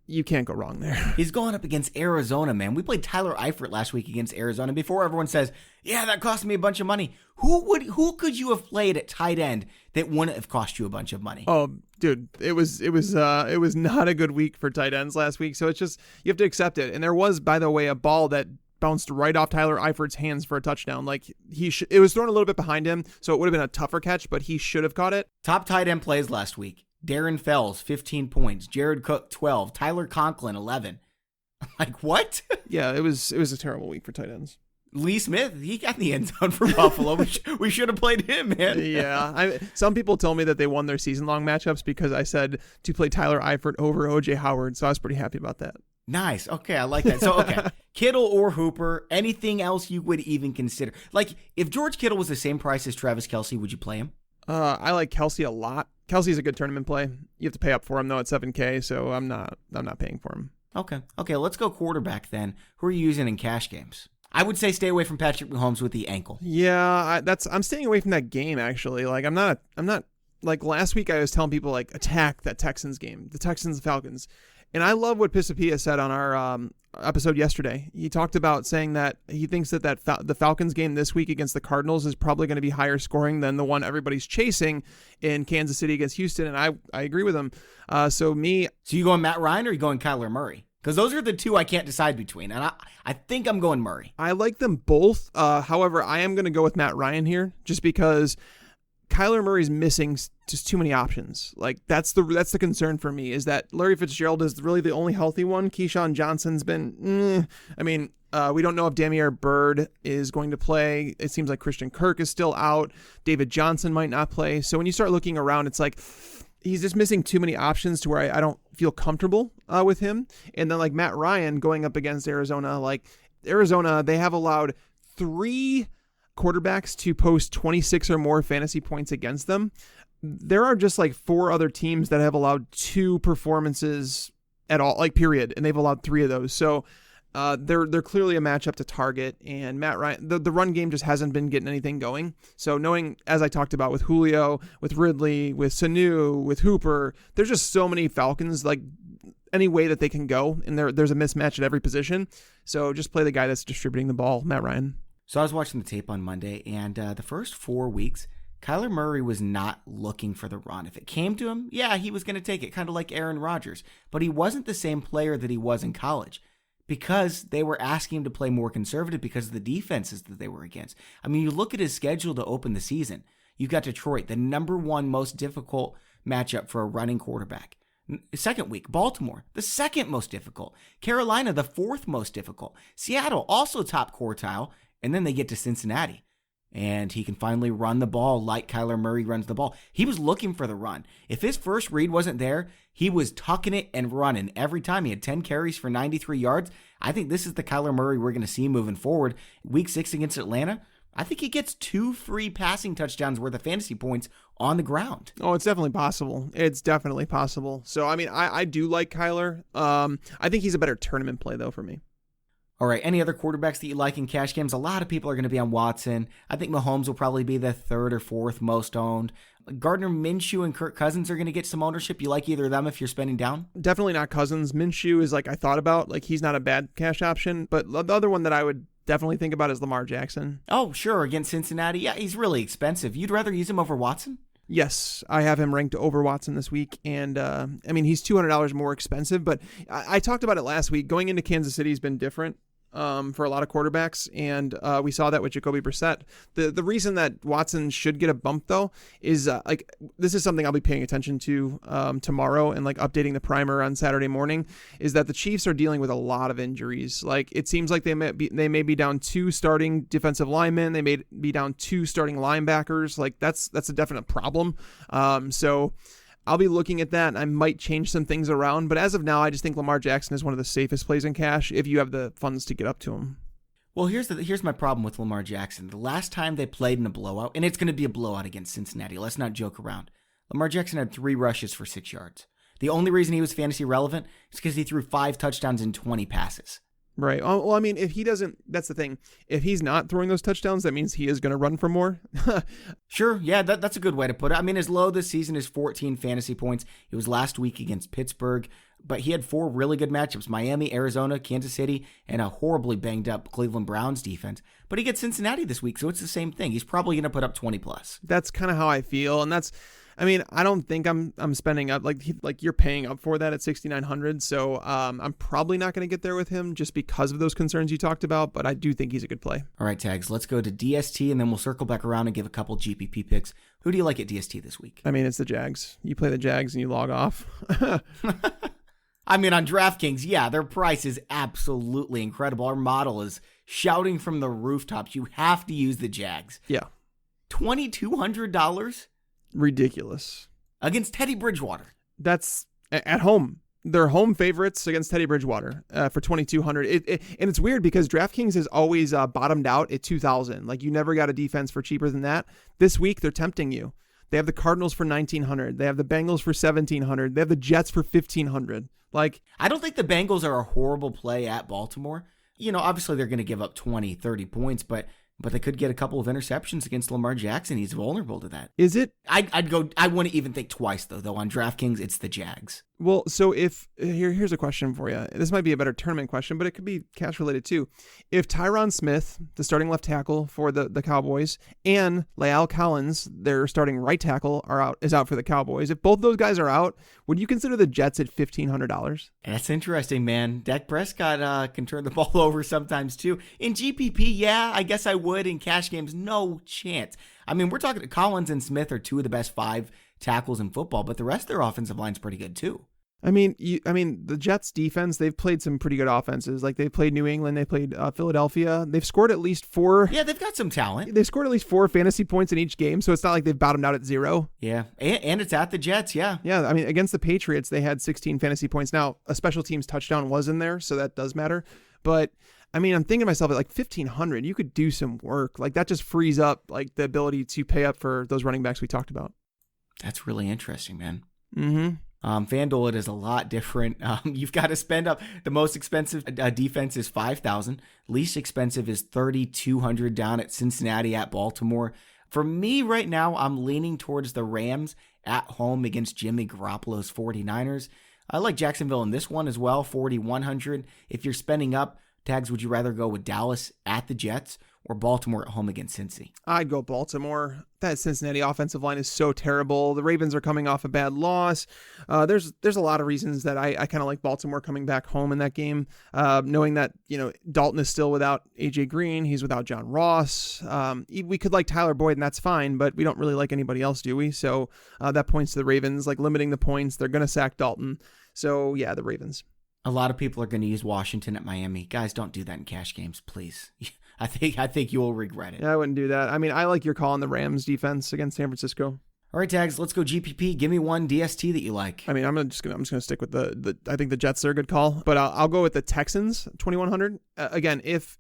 you can't go wrong there. He's going up against Arizona, man. We played Tyler Eifert last week against Arizona. Before everyone says, yeah, that cost me a bunch of money. Who could you have played at tight end that wouldn't have cost you a bunch of money? Oh, dude, it was not a good week for tight ends last week. So it's just, you have to accept it. And there was, by the way, a ball that bounced right off Tyler Eifert's hands for a touchdown. Like it was thrown a little bit behind him, so it would have been a tougher catch, but he should have caught it. Top tight end plays last week. Darren Fells, 15 points. Jared Cook, 12. Tyler Conklin, 11. Like, what? Yeah, it was a terrible week for tight ends. Lee Smith, he got in the end zone for Buffalo. We should have played him, man. Yeah. Some people told me that they won their season-long matchups because I said to play Tyler Eifert over O.J. Howard, so I was pretty happy about that. Nice. Okay, I like that. So, okay, Kittle or Hooper, anything else you would even consider? Like, if George Kittle was the same price as Travis Kelce, would you play him? I like Kelce a lot. Kelce's a good tournament play. You have to pay up for him though at $7K, so I'm not paying for him. Okay, let's go quarterback then. Who are you using in cash games? I would say stay away from Patrick Mahomes with the ankle. Yeah, I'm staying away from that game actually. Like I'm not like last week I was telling people like attack that Texans game, the Texans Falcons. And I love what Pisapia said on our episode yesterday. He talked about saying that he thinks that the Falcons game this week against the Cardinals is probably going to be higher scoring than the one everybody's chasing in Kansas City against Houston, and I agree with him. So you going Matt Ryan or you going Kyler Murray? Because those are the two I can't decide between, and I think I'm going Murray. I like them both. However, I am going to go with Matt Ryan here just because Kyler Murray's missing just too many options. Like that's the concern for me is that Larry Fitzgerald is really the only healthy one. Keyshawn Johnson's been, we don't know if Damiere Byrd is going to play. It seems like Christian Kirk is still out. David Johnson might not play. So when you start looking around, it's like he's just missing too many options to where I don't feel comfortable with him. And then like Matt Ryan going up against Arizona, they have allowed 3 quarterbacks to post 26 or more fantasy points against them. There are just like 4 other teams that have allowed 2 performances at all, like period, and they've allowed 3 of those. So they're clearly a matchup to target, and Matt Ryan, the run game just hasn't been getting anything going. So knowing, as I talked about with Julio, with Ridley, with Sanu, with Hooper, there's just so many Falcons, like any way that they can go, and there's a mismatch at every position. So just play the guy that's distributing the ball, Matt Ryan. So I was watching the tape on Monday, and the first 4 weeks, Kyler Murray was not looking for the run. If it came to him, yeah, he was going to take it, kind of like Aaron Rodgers. But he wasn't the same player that he was in college because they were asking him to play more conservative because of the defenses that they were against. I mean, you look at his schedule to open the season. You've got Detroit, the number 1 most difficult matchup for a running quarterback. Second week, Baltimore, the second most difficult. Carolina, the fourth most difficult. Seattle, also top quartile. And then they get to Cincinnati. And he can finally run the ball like Kyler Murray runs the ball. He was looking for the run. If his first read wasn't there, he was tucking it and running every time. He had 10 carries for 93 yards. I think this is the Kyler Murray we're going to see moving forward. Week 6 against Atlanta, I think he gets 2 free passing touchdowns worth of fantasy points on the ground. Oh, it's definitely possible. It's definitely possible. So, I mean, I do like Kyler. I think he's a better tournament play, though, for me. All right, any other quarterbacks that you like in cash games? A lot of people are going to be on Watson. I think Mahomes will probably be the third or fourth most owned. Gardner Minshew and Kirk Cousins are going to get some ownership. You like either of them if you're spending down? Definitely not Cousins. Minshew is like I thought about. Like he's not a bad cash option. But the other one that I would definitely think about is Lamar Jackson. Oh, sure, against Cincinnati. Yeah, he's really expensive. You'd rather use him over Watson? Yes, I have him ranked over Watson this week, and I mean he's $200 more expensive. But I talked about it last week. Going into Kansas City has been different for a lot of quarterbacks, and we saw that with Jacoby Brissett. The reason that Watson should get a bump though is like this is something I'll be paying attention to tomorrow and like updating the primer on Saturday morning. Is that the Chiefs are dealing with a lot of injuries. Like it seems like they may be down 2 starting defensive linemen. They may be down 2 starting linebackers. Like that's a definite problem. So I'll be looking at that, and I might change some things around. But as of now, I just think Lamar Jackson is one of the safest plays in cash if you have the funds to get up to him. Well, here's my problem with Lamar Jackson. The last time they played in a blowout, and it's going to be a blowout against Cincinnati. Let's not joke around. Lamar Jackson had 3 rushes for 6 yards. The only reason he was fantasy relevant is because he threw 5 touchdowns and 20 passes. Right. Well, I mean, if he doesn't, that's the thing. If he's not throwing those touchdowns, that means he is going to run for more. Sure. Yeah, that's a good way to put it. I mean, his low this season is 14 fantasy points. It was last week against Pittsburgh, but he had 4 really good matchups: Miami, Arizona, Kansas City, and a horribly banged up Cleveland Browns defense. But he gets Cincinnati this week, so it's the same thing. He's probably going to put up 20 plus. That's kind of how I feel, and that's. I mean, I don't think I'm spending up like you're paying up for that at 6,900. So I'm probably not going to get there with him just because of those concerns you talked about. But I do think he's a good play. All right, Tags. Let's go to DST and then we'll circle back around and give a couple GPP picks. Who do you like at DST this week? I mean, it's the Jags. You play the Jags and you log off. I mean, on DraftKings, yeah, their price is absolutely incredible. Our model is shouting from the rooftops. You have to use the Jags. Yeah, $2,200. Ridiculous. Against Teddy Bridgewater. That's at home. They're home favorites against Teddy Bridgewater for 2,200. And it's weird because DraftKings has always bottomed out at 2,000. Like you never got a defense for cheaper than that. This week they're tempting you. They have the Cardinals for 1,900. They have the Bengals for 1,700. They have the Jets for 1,500. Like I don't think the Bengals are a horrible play at Baltimore. You know, obviously they're going to give up 20, 30 points, but they could get a couple of interceptions against Lamar Jackson. He's vulnerable to that. Is it? I wouldn't even think twice, though. On DraftKings, it's the Jags. Well, so if here's a question for you. This might be a better tournament question, but it could be cash related too. If Tyron Smith, the starting left tackle for the Cowboys, and La'el Collins, their starting right tackle, is out for the Cowboys. If both those guys are out, would you consider the Jets at $1,500? That's interesting, man. Dak Prescott can turn the ball over sometimes too. In GPP, yeah, I guess I would. In cash games, no chance. I mean, we're talking Collins and Smith are 2 of the best 5 tackles in football, but the rest of their offensive line's pretty good too. I mean, the Jets defense, they've played some pretty good offenses. Like they played New England, they played Philadelphia. They've scored at least 4. Yeah, they've got some talent. They've scored at least 4 fantasy points in each game, so it's not like they've bottomed out at 0. Yeah, and it's at the Jets, yeah. Yeah, I mean, against the Patriots, they had 16 fantasy points. Now, a special teams touchdown was in there, so that does matter. But I mean, I'm thinking to myself, at like 1,500, you could do some work. Like that just frees up like the ability to pay up for those running backs we talked about. That's really interesting, man. Mm-hmm. FanDuel, it is a lot different. You've got to spend up. The most expensive defense is $5,000. Least expensive is $3,200 down at Cincinnati at Baltimore. For me right now, I'm leaning towards the Rams at home against Jimmy Garoppolo's 49ers. I like Jacksonville in this one as well, $4,100. If you're spending up, Tags, would you rather go with Dallas at the Jets or Baltimore at home against Cincy? I'd go Baltimore. That Cincinnati offensive line is so terrible. The Ravens are coming off a bad loss. There's a lot of reasons that I kind of like Baltimore coming back home in that game, knowing that, Dalton is still without A.J. Green. He's without John Ross. We could like Tyler Boyd, and that's fine, but we don't really like anybody else, do we? So that points to the Ravens, like limiting the points. They're going to sack Dalton. So, yeah, the Ravens. A lot of people are going to use Washington at Miami. Guys, don't do that in cash games, please. I think you will regret it. Yeah, I wouldn't do that. I mean, I like your call on the Rams defense against San Francisco. All right, Tags, let's go GPP. Give me one DST that you like. I mean, I'm just gonna stick with the. I think the Jets are a good call, but I'll go with the Texans 2100. Again, if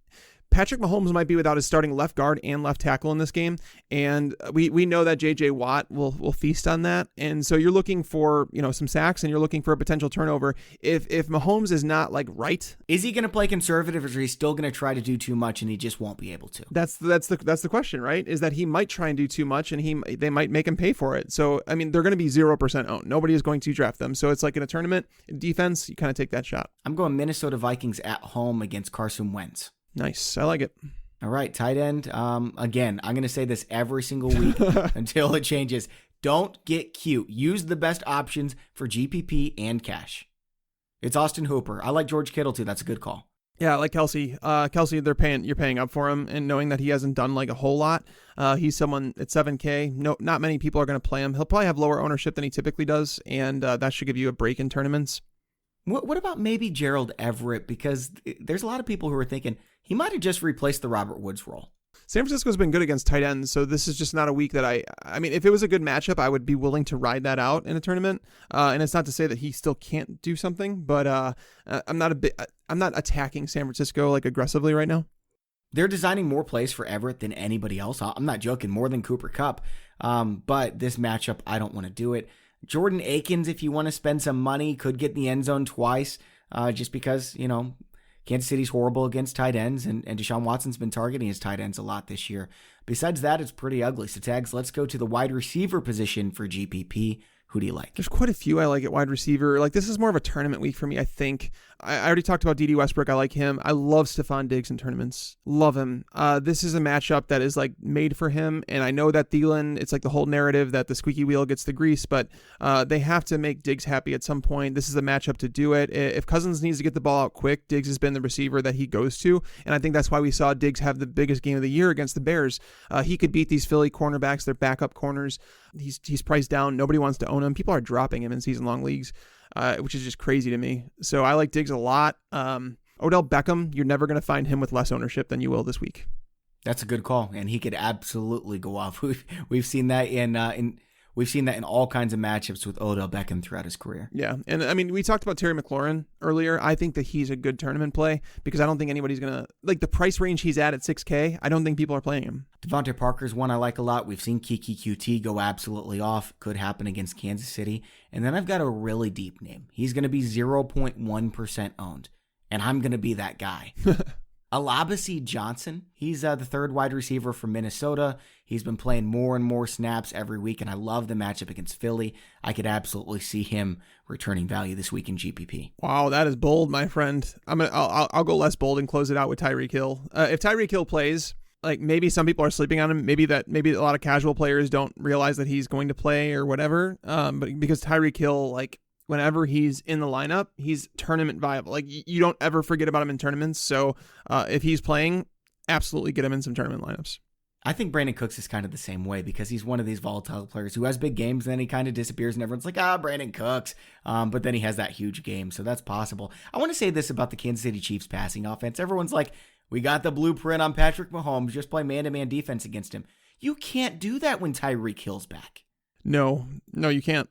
Patrick Mahomes might be without his starting left guard and left tackle in this game, and we know that J.J. Watt will feast on that, and so you're looking for some sacks and you're looking for a potential turnover. If Mahomes is not right, is he going to play conservative, or is he still going to try to do too much and he just won't be able to? That's the question, right? Is that he might try and do too much and they might make him pay for it. So I mean, they're going to be 0% owned. Nobody is going to draft them. So it's like in a tournament, in defense, you kind of take that shot. I'm going Minnesota Vikings at home against Carson Wentz. Nice. I like it. All right, tight end. Again, I'm going to say this every single week until it changes. Don't get cute. Use the best options for GPP and cash. It's Austin Hooper. I like George Kittle too. That's a good call. Yeah, I like Kelsey. Kelsey, you're paying up for him, and knowing that he hasn't done like a whole lot. He's someone at 7K. No, not many people are going to play him. He'll probably have lower ownership than he typically does, and that should give you a break in tournaments. What about maybe Gerald Everett? Because there's a lot of people who are thinking he might have just replaced the Robert Woods role. San Francisco's been good against tight ends, so this is just not a week that I mean, if it was a good matchup, I would be willing to ride that out in a tournament. And it's not to say that he still can't do something, but I'm not attacking San Francisco like aggressively right now. They're designing more plays for Everett than anybody else. I'm not joking, more than Cooper Kupp. But this matchup, I don't want to do it. Jordan Akins, if you want to spend some money, could get in the end zone twice, just because, Kansas City's horrible against tight ends, and Deshaun Watson's been targeting his tight ends a lot this year. Besides that, it's pretty ugly. So, Tags, let's go to the wide receiver position for GPP. Who do you like? There's quite a few I like at wide receiver. Like, this is more of a tournament week for me, I think. I already talked about Dede Westbrook. I like him. I love Stephon Diggs in tournaments. Love him. This is a matchup that is like made for him. And I know that Thielen, it's like the whole narrative that the squeaky wheel gets the grease, but they have to make Diggs happy at some point. This is a matchup to do it. If Cousins needs to get the ball out quick, Diggs has been the receiver that he goes to. And I think that's why we saw Diggs have the biggest game of the year against the Bears. He could beat these Philly cornerbacks, their backup corners. He's priced down. Nobody wants to own him. People are dropping him in season-long leagues, which is just crazy to me. So I like Diggs a lot. Odell Beckham, you're never going to find him with less ownership than you will this week. That's a good call, and he could absolutely go off. We've seen that in all kinds of matchups with Odell Beckham throughout his career. Yeah, and I mean, we talked about Terry McLaurin earlier. I think that he's a good tournament play because I don't think anybody's going to, like the price range he's at 6K, I don't think people are playing him. Devontae Parker's one I like a lot. We've seen Kiki QT go absolutely off. Could happen against Kansas City. And then I've got a really deep name. He's going to be 0.1% owned, and I'm going to be that guy. Olabisi Johnson, he's the third wide receiver from Minnesota. He's been playing more and more snaps every week, and I love the matchup against Philly. I could absolutely see him returning value this week in GPP. Wow, that is bold, my friend. I'll go less bold and close it out with Tyreek Hill. If Tyreek Hill plays, like maybe some people are sleeping on him. Maybe a lot of casual players don't realize that he's going to play or whatever. But because Tyreek Hill, like, whenever he's in the lineup, he's tournament viable. Like, you don't ever forget about him in tournaments. So if he's playing, absolutely get him in some tournament lineups. I think Brandon Cooks is kind of the same way because he's one of these volatile players who has big games and then he kind of disappears and everyone's like, Brandon Cooks. But then he has that huge game. So that's possible. I want to say this about the Kansas City Chiefs passing offense. Everyone's like, we got the blueprint on Patrick Mahomes. Just play man-to-man defense against him. You can't do that when Tyreek Hill's back. No, you can't.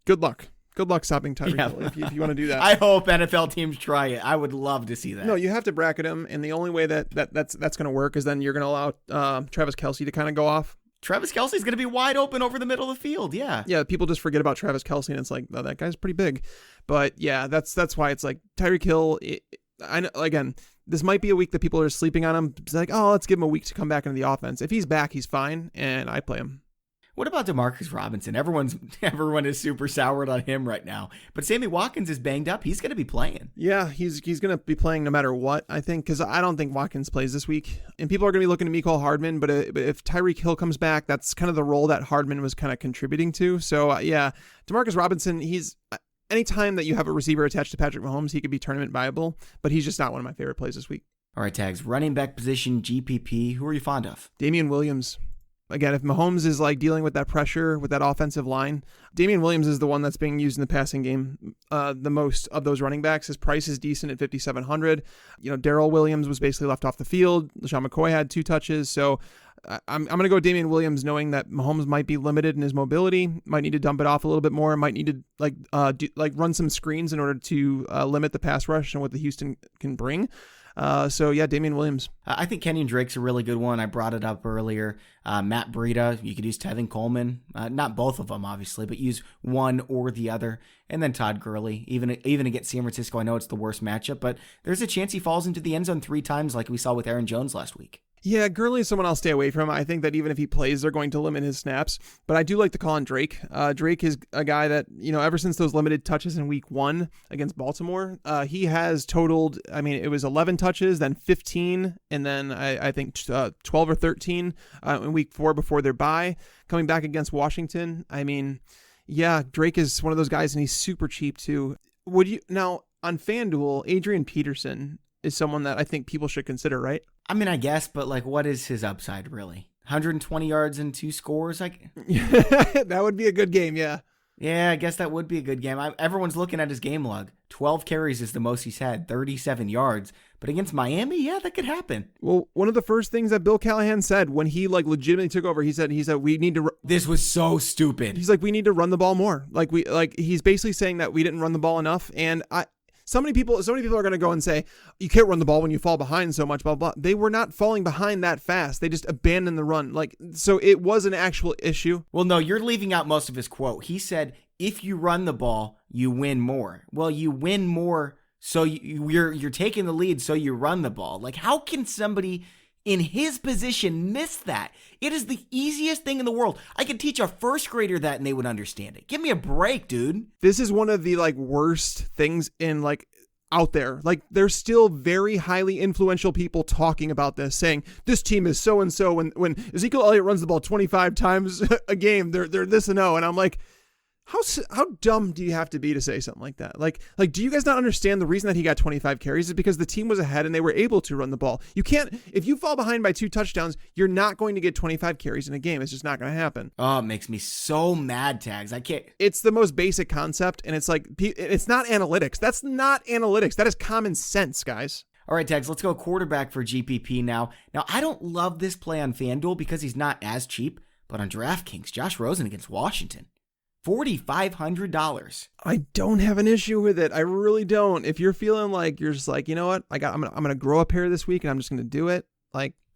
Good luck. Good luck stopping Tyreek Hill if you want to do that. I hope NFL teams try it. I would love to see that. No, you have to bracket him, and the only way that's going to work is then you're going to allow Travis Kelce to kind of go off. Travis Kelce's going to be wide open over the middle of the field, yeah. Yeah, people just forget about Travis Kelce, and it's like, oh, that guy's pretty big. But yeah, that's why it's like Tyreek Hill, I know, again, this might be a week that people are sleeping on him. It's like, let's give him a week to come back into the offense. If he's back, he's fine, and I play him. What about Demarcus Robinson? Everyone is super soured on him right now. But Sammy Watkins is banged up. He's going to be playing. Yeah, he's going to be playing no matter what, I think, because I don't think Watkins plays this week. And people are going to be looking to Mecole Hardman, but if Tyreek Hill comes back, that's kind of the role that Hardman was kind of contributing to. So, yeah, Demarcus Robinson, anytime that you have a receiver attached to Patrick Mahomes, he could be tournament viable, but he's just not one of my favorite plays this week. All right, Tags, running back position, GPP, who are you fond of? Damian Williams. Again, if Mahomes is like dealing with that pressure with that offensive line, Damian Williams is the one that's being used in the passing game the most of those running backs. His price is decent at $5,700. Darrell Williams was basically left off the field. LaShawn McCoy had 2 touches. So I'm going to go Damian Williams, knowing that Mahomes might be limited in his mobility, might need to dump it off a little bit more, might need to run some screens in order to limit the pass rush and what the Houston can bring. So yeah, Damian Williams. I think Kenyon Drake's a really good one. I brought it up earlier. Matt Breida, you could use Tevin Coleman. Not both of them, obviously, but use one or the other. And then Todd Gurley, even against San Francisco. I know it's the worst matchup, but there's a chance he falls into the end zone 3 times like we saw with Aaron Jones last week. Yeah, Gurley is someone I'll stay away from. I think that even if he plays, they're going to limit his snaps. But I do like to call on Drake. Drake is a guy that, ever since those limited touches in week 1 against Baltimore, he has totaled, it was 11 touches, then 15, and then I think 12 or 13 in week 4 before their bye. Coming back against Washington, yeah, Drake is one of those guys, and he's super cheap too. Now, on FanDuel, Adrian Peterson is someone that I think people should consider, right? I guess, but what is his upside really? 120 yards and 2 scores? That would be a good game, yeah. Yeah, I guess that would be a good game. Everyone's looking at his game log. 12 carries is the most he's had, 37 yards. But against Miami, yeah, that could happen. Well, one of the first things that Bill Callahan said when he legitimately took over, he said we need to. This was so stupid. He's we need to run the ball more. He's basically saying that we didn't run the ball enough, and So many people are going to go and say, you can't run the ball when you fall behind so much, blah, blah. They were not falling behind that fast. They just abandoned the run. So it was an actual issue. Well, no, you're leaving out most of his quote. He said, if you run the ball, you win more. Well, you win more, so you're taking the lead, so you run the ball. How can somebody in his position miss that? It is the easiest thing in the world. I could teach a first grader that and they would understand it. Give me a break, dude. This is one of the worst things in out there. There's still very highly influential people talking about this, saying this team is so and so. When Ezekiel Elliott runs the ball 25 times a game, they're this and oh. And I'm like, how dumb do you have to be to say something like that? Do you guys not understand the reason that he got 25 carries is because the team was ahead and they were able to run the ball? You can't, if you fall behind by 2 touchdowns, you're not going to get 25 carries in a game. It's just not going to happen. Oh, it makes me so mad, Tags. I can't. It's the most basic concept, and it's it's not analytics. That's not analytics. That is common sense, guys. All right, Tags, let's go quarterback for GPP now. Now, I don't love this play on FanDuel because he's not as cheap, but on DraftKings, Josh Rosen against Washington. $4,500. I don't have an issue with it. I really don't. If you're feeling you're just you know what, I'm gonna grow a pair this week and I'm just gonna do it.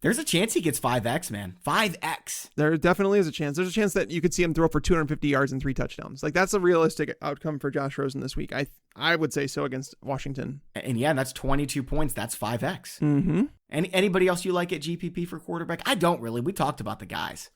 There's a chance he gets 5x, man. 5x. There definitely is a chance. There's a chance that you could see him throw for 250 yards and 3 touchdowns. That's a realistic outcome for Josh Rosen this week. I would say so against Washington. And yeah, that's 22 points. That's 5x. Mm-hmm. Anybody else you like at GPP for quarterback? I don't really. We talked about the guys.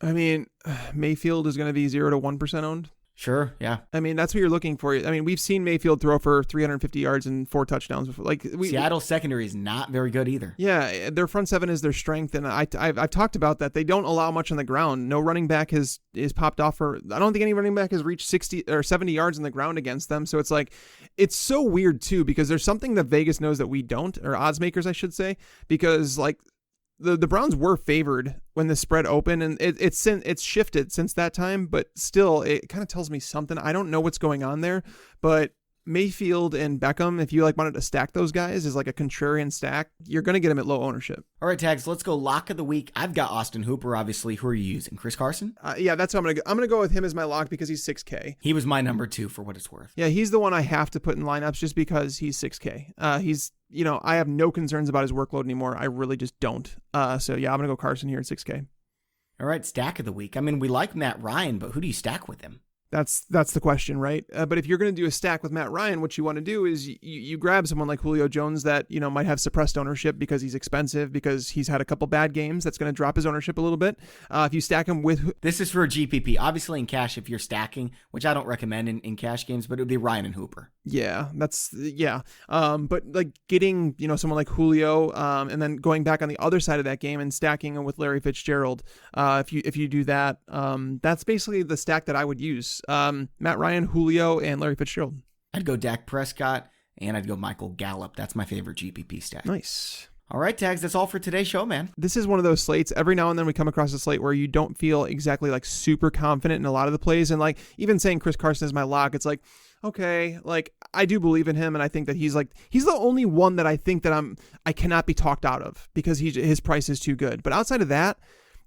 Mayfield is going to be 0 to 1% owned. Sure, yeah. That's what you're looking for. We've seen Mayfield throw for 350 yards and 4 touchdowns before. Seattle's secondary is not very good either. Yeah, their front seven is their strength, and I've talked about that. They don't allow much on the ground. No running back is popped off for. I don't think any running back has reached 60 or 70 yards on the ground against them. So it's so weird too, because there's something that Vegas knows that we don't, or odds makers, I should say, because The Browns were favored when the spread opened, and it's shifted since that time, but still, it kind of tells me something. I don't know what's going on there, but Mayfield and Beckham, if you wanted to stack those guys as a contrarian stack, you're going to get them at low ownership. All right, Tags, let's go lock of the week. I've got Austin Hooper, obviously. Who are you using? Chris Carson? Yeah, that's what I'm going to go with him as my lock because he's 6K. He was my number 2 for what it's worth. Yeah, he's the one I have to put in lineups just because he's 6K. He's, I have no concerns about his workload anymore. I really just don't. So yeah, I'm going to go Carson here at 6K. All right, stack of the week. We like Matt Ryan, but who do you stack with him? That's the question, right? But if you're going to do a stack with Matt Ryan, what you want to do is you grab someone like Julio Jones that, might have suppressed ownership because he's expensive, because he's had a couple bad games. That's going to drop his ownership a little bit. If you stack him with... This is for a GPP. Obviously in cash, if you're stacking, which I don't recommend in cash games, but it would be Ryan and Hooper. Yeah, but like getting, someone like Julio, and then going back on the other side of that game and stacking him with Larry Fitzgerald. If you do that, that's basically the stack that I would use. Matt Ryan, Julio, and Larry Fitzgerald. I'd go Dak Prescott, and I'd go Michael Gallup. That's my favorite GPP stack. Nice. All right, Tags, that's all for today's show, man. This is one of those slates. Every now and then we come across a slate where you don't feel exactly like super confident in a lot of the plays. And like even saying Chris Carson is my lock, it's like, okay, like I do believe in him. And I think that he's the only one that I think that I cannot be talked out of because his price is too good. But outside of that,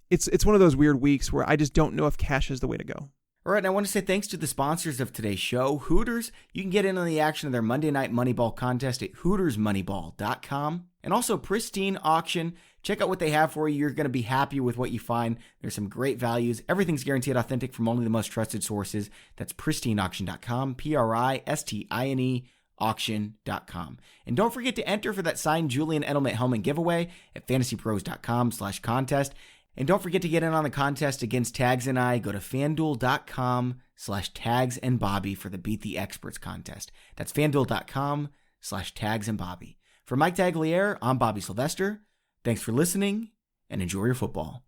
it's one of those weird weeks where I just don't know if cash is the way to go. All right, and I want to say thanks to the sponsors of today's show, Hooters. You can get in on the action of their Monday Night Moneyball contest at HootersMoneyball.com. And also Pristine Auction. Check out what they have for you. You're going to be happy with what you find. There's some great values. Everything's guaranteed authentic from only the most trusted sources. That's PristineAuction.com, Pristine auction.com. And don't forget to enter for that signed Julian Edelman helmet giveaway at FantasyPros.com/contest. And don't forget to get in on the contest against Tags and I. Go to FanDuel.com/TagsandBobby for the Beat the Experts contest. That's FanDuel.com/TagsandBobby. For Mike Tagliere, I'm Bobby Sylvester. Thanks for listening, and enjoy your football.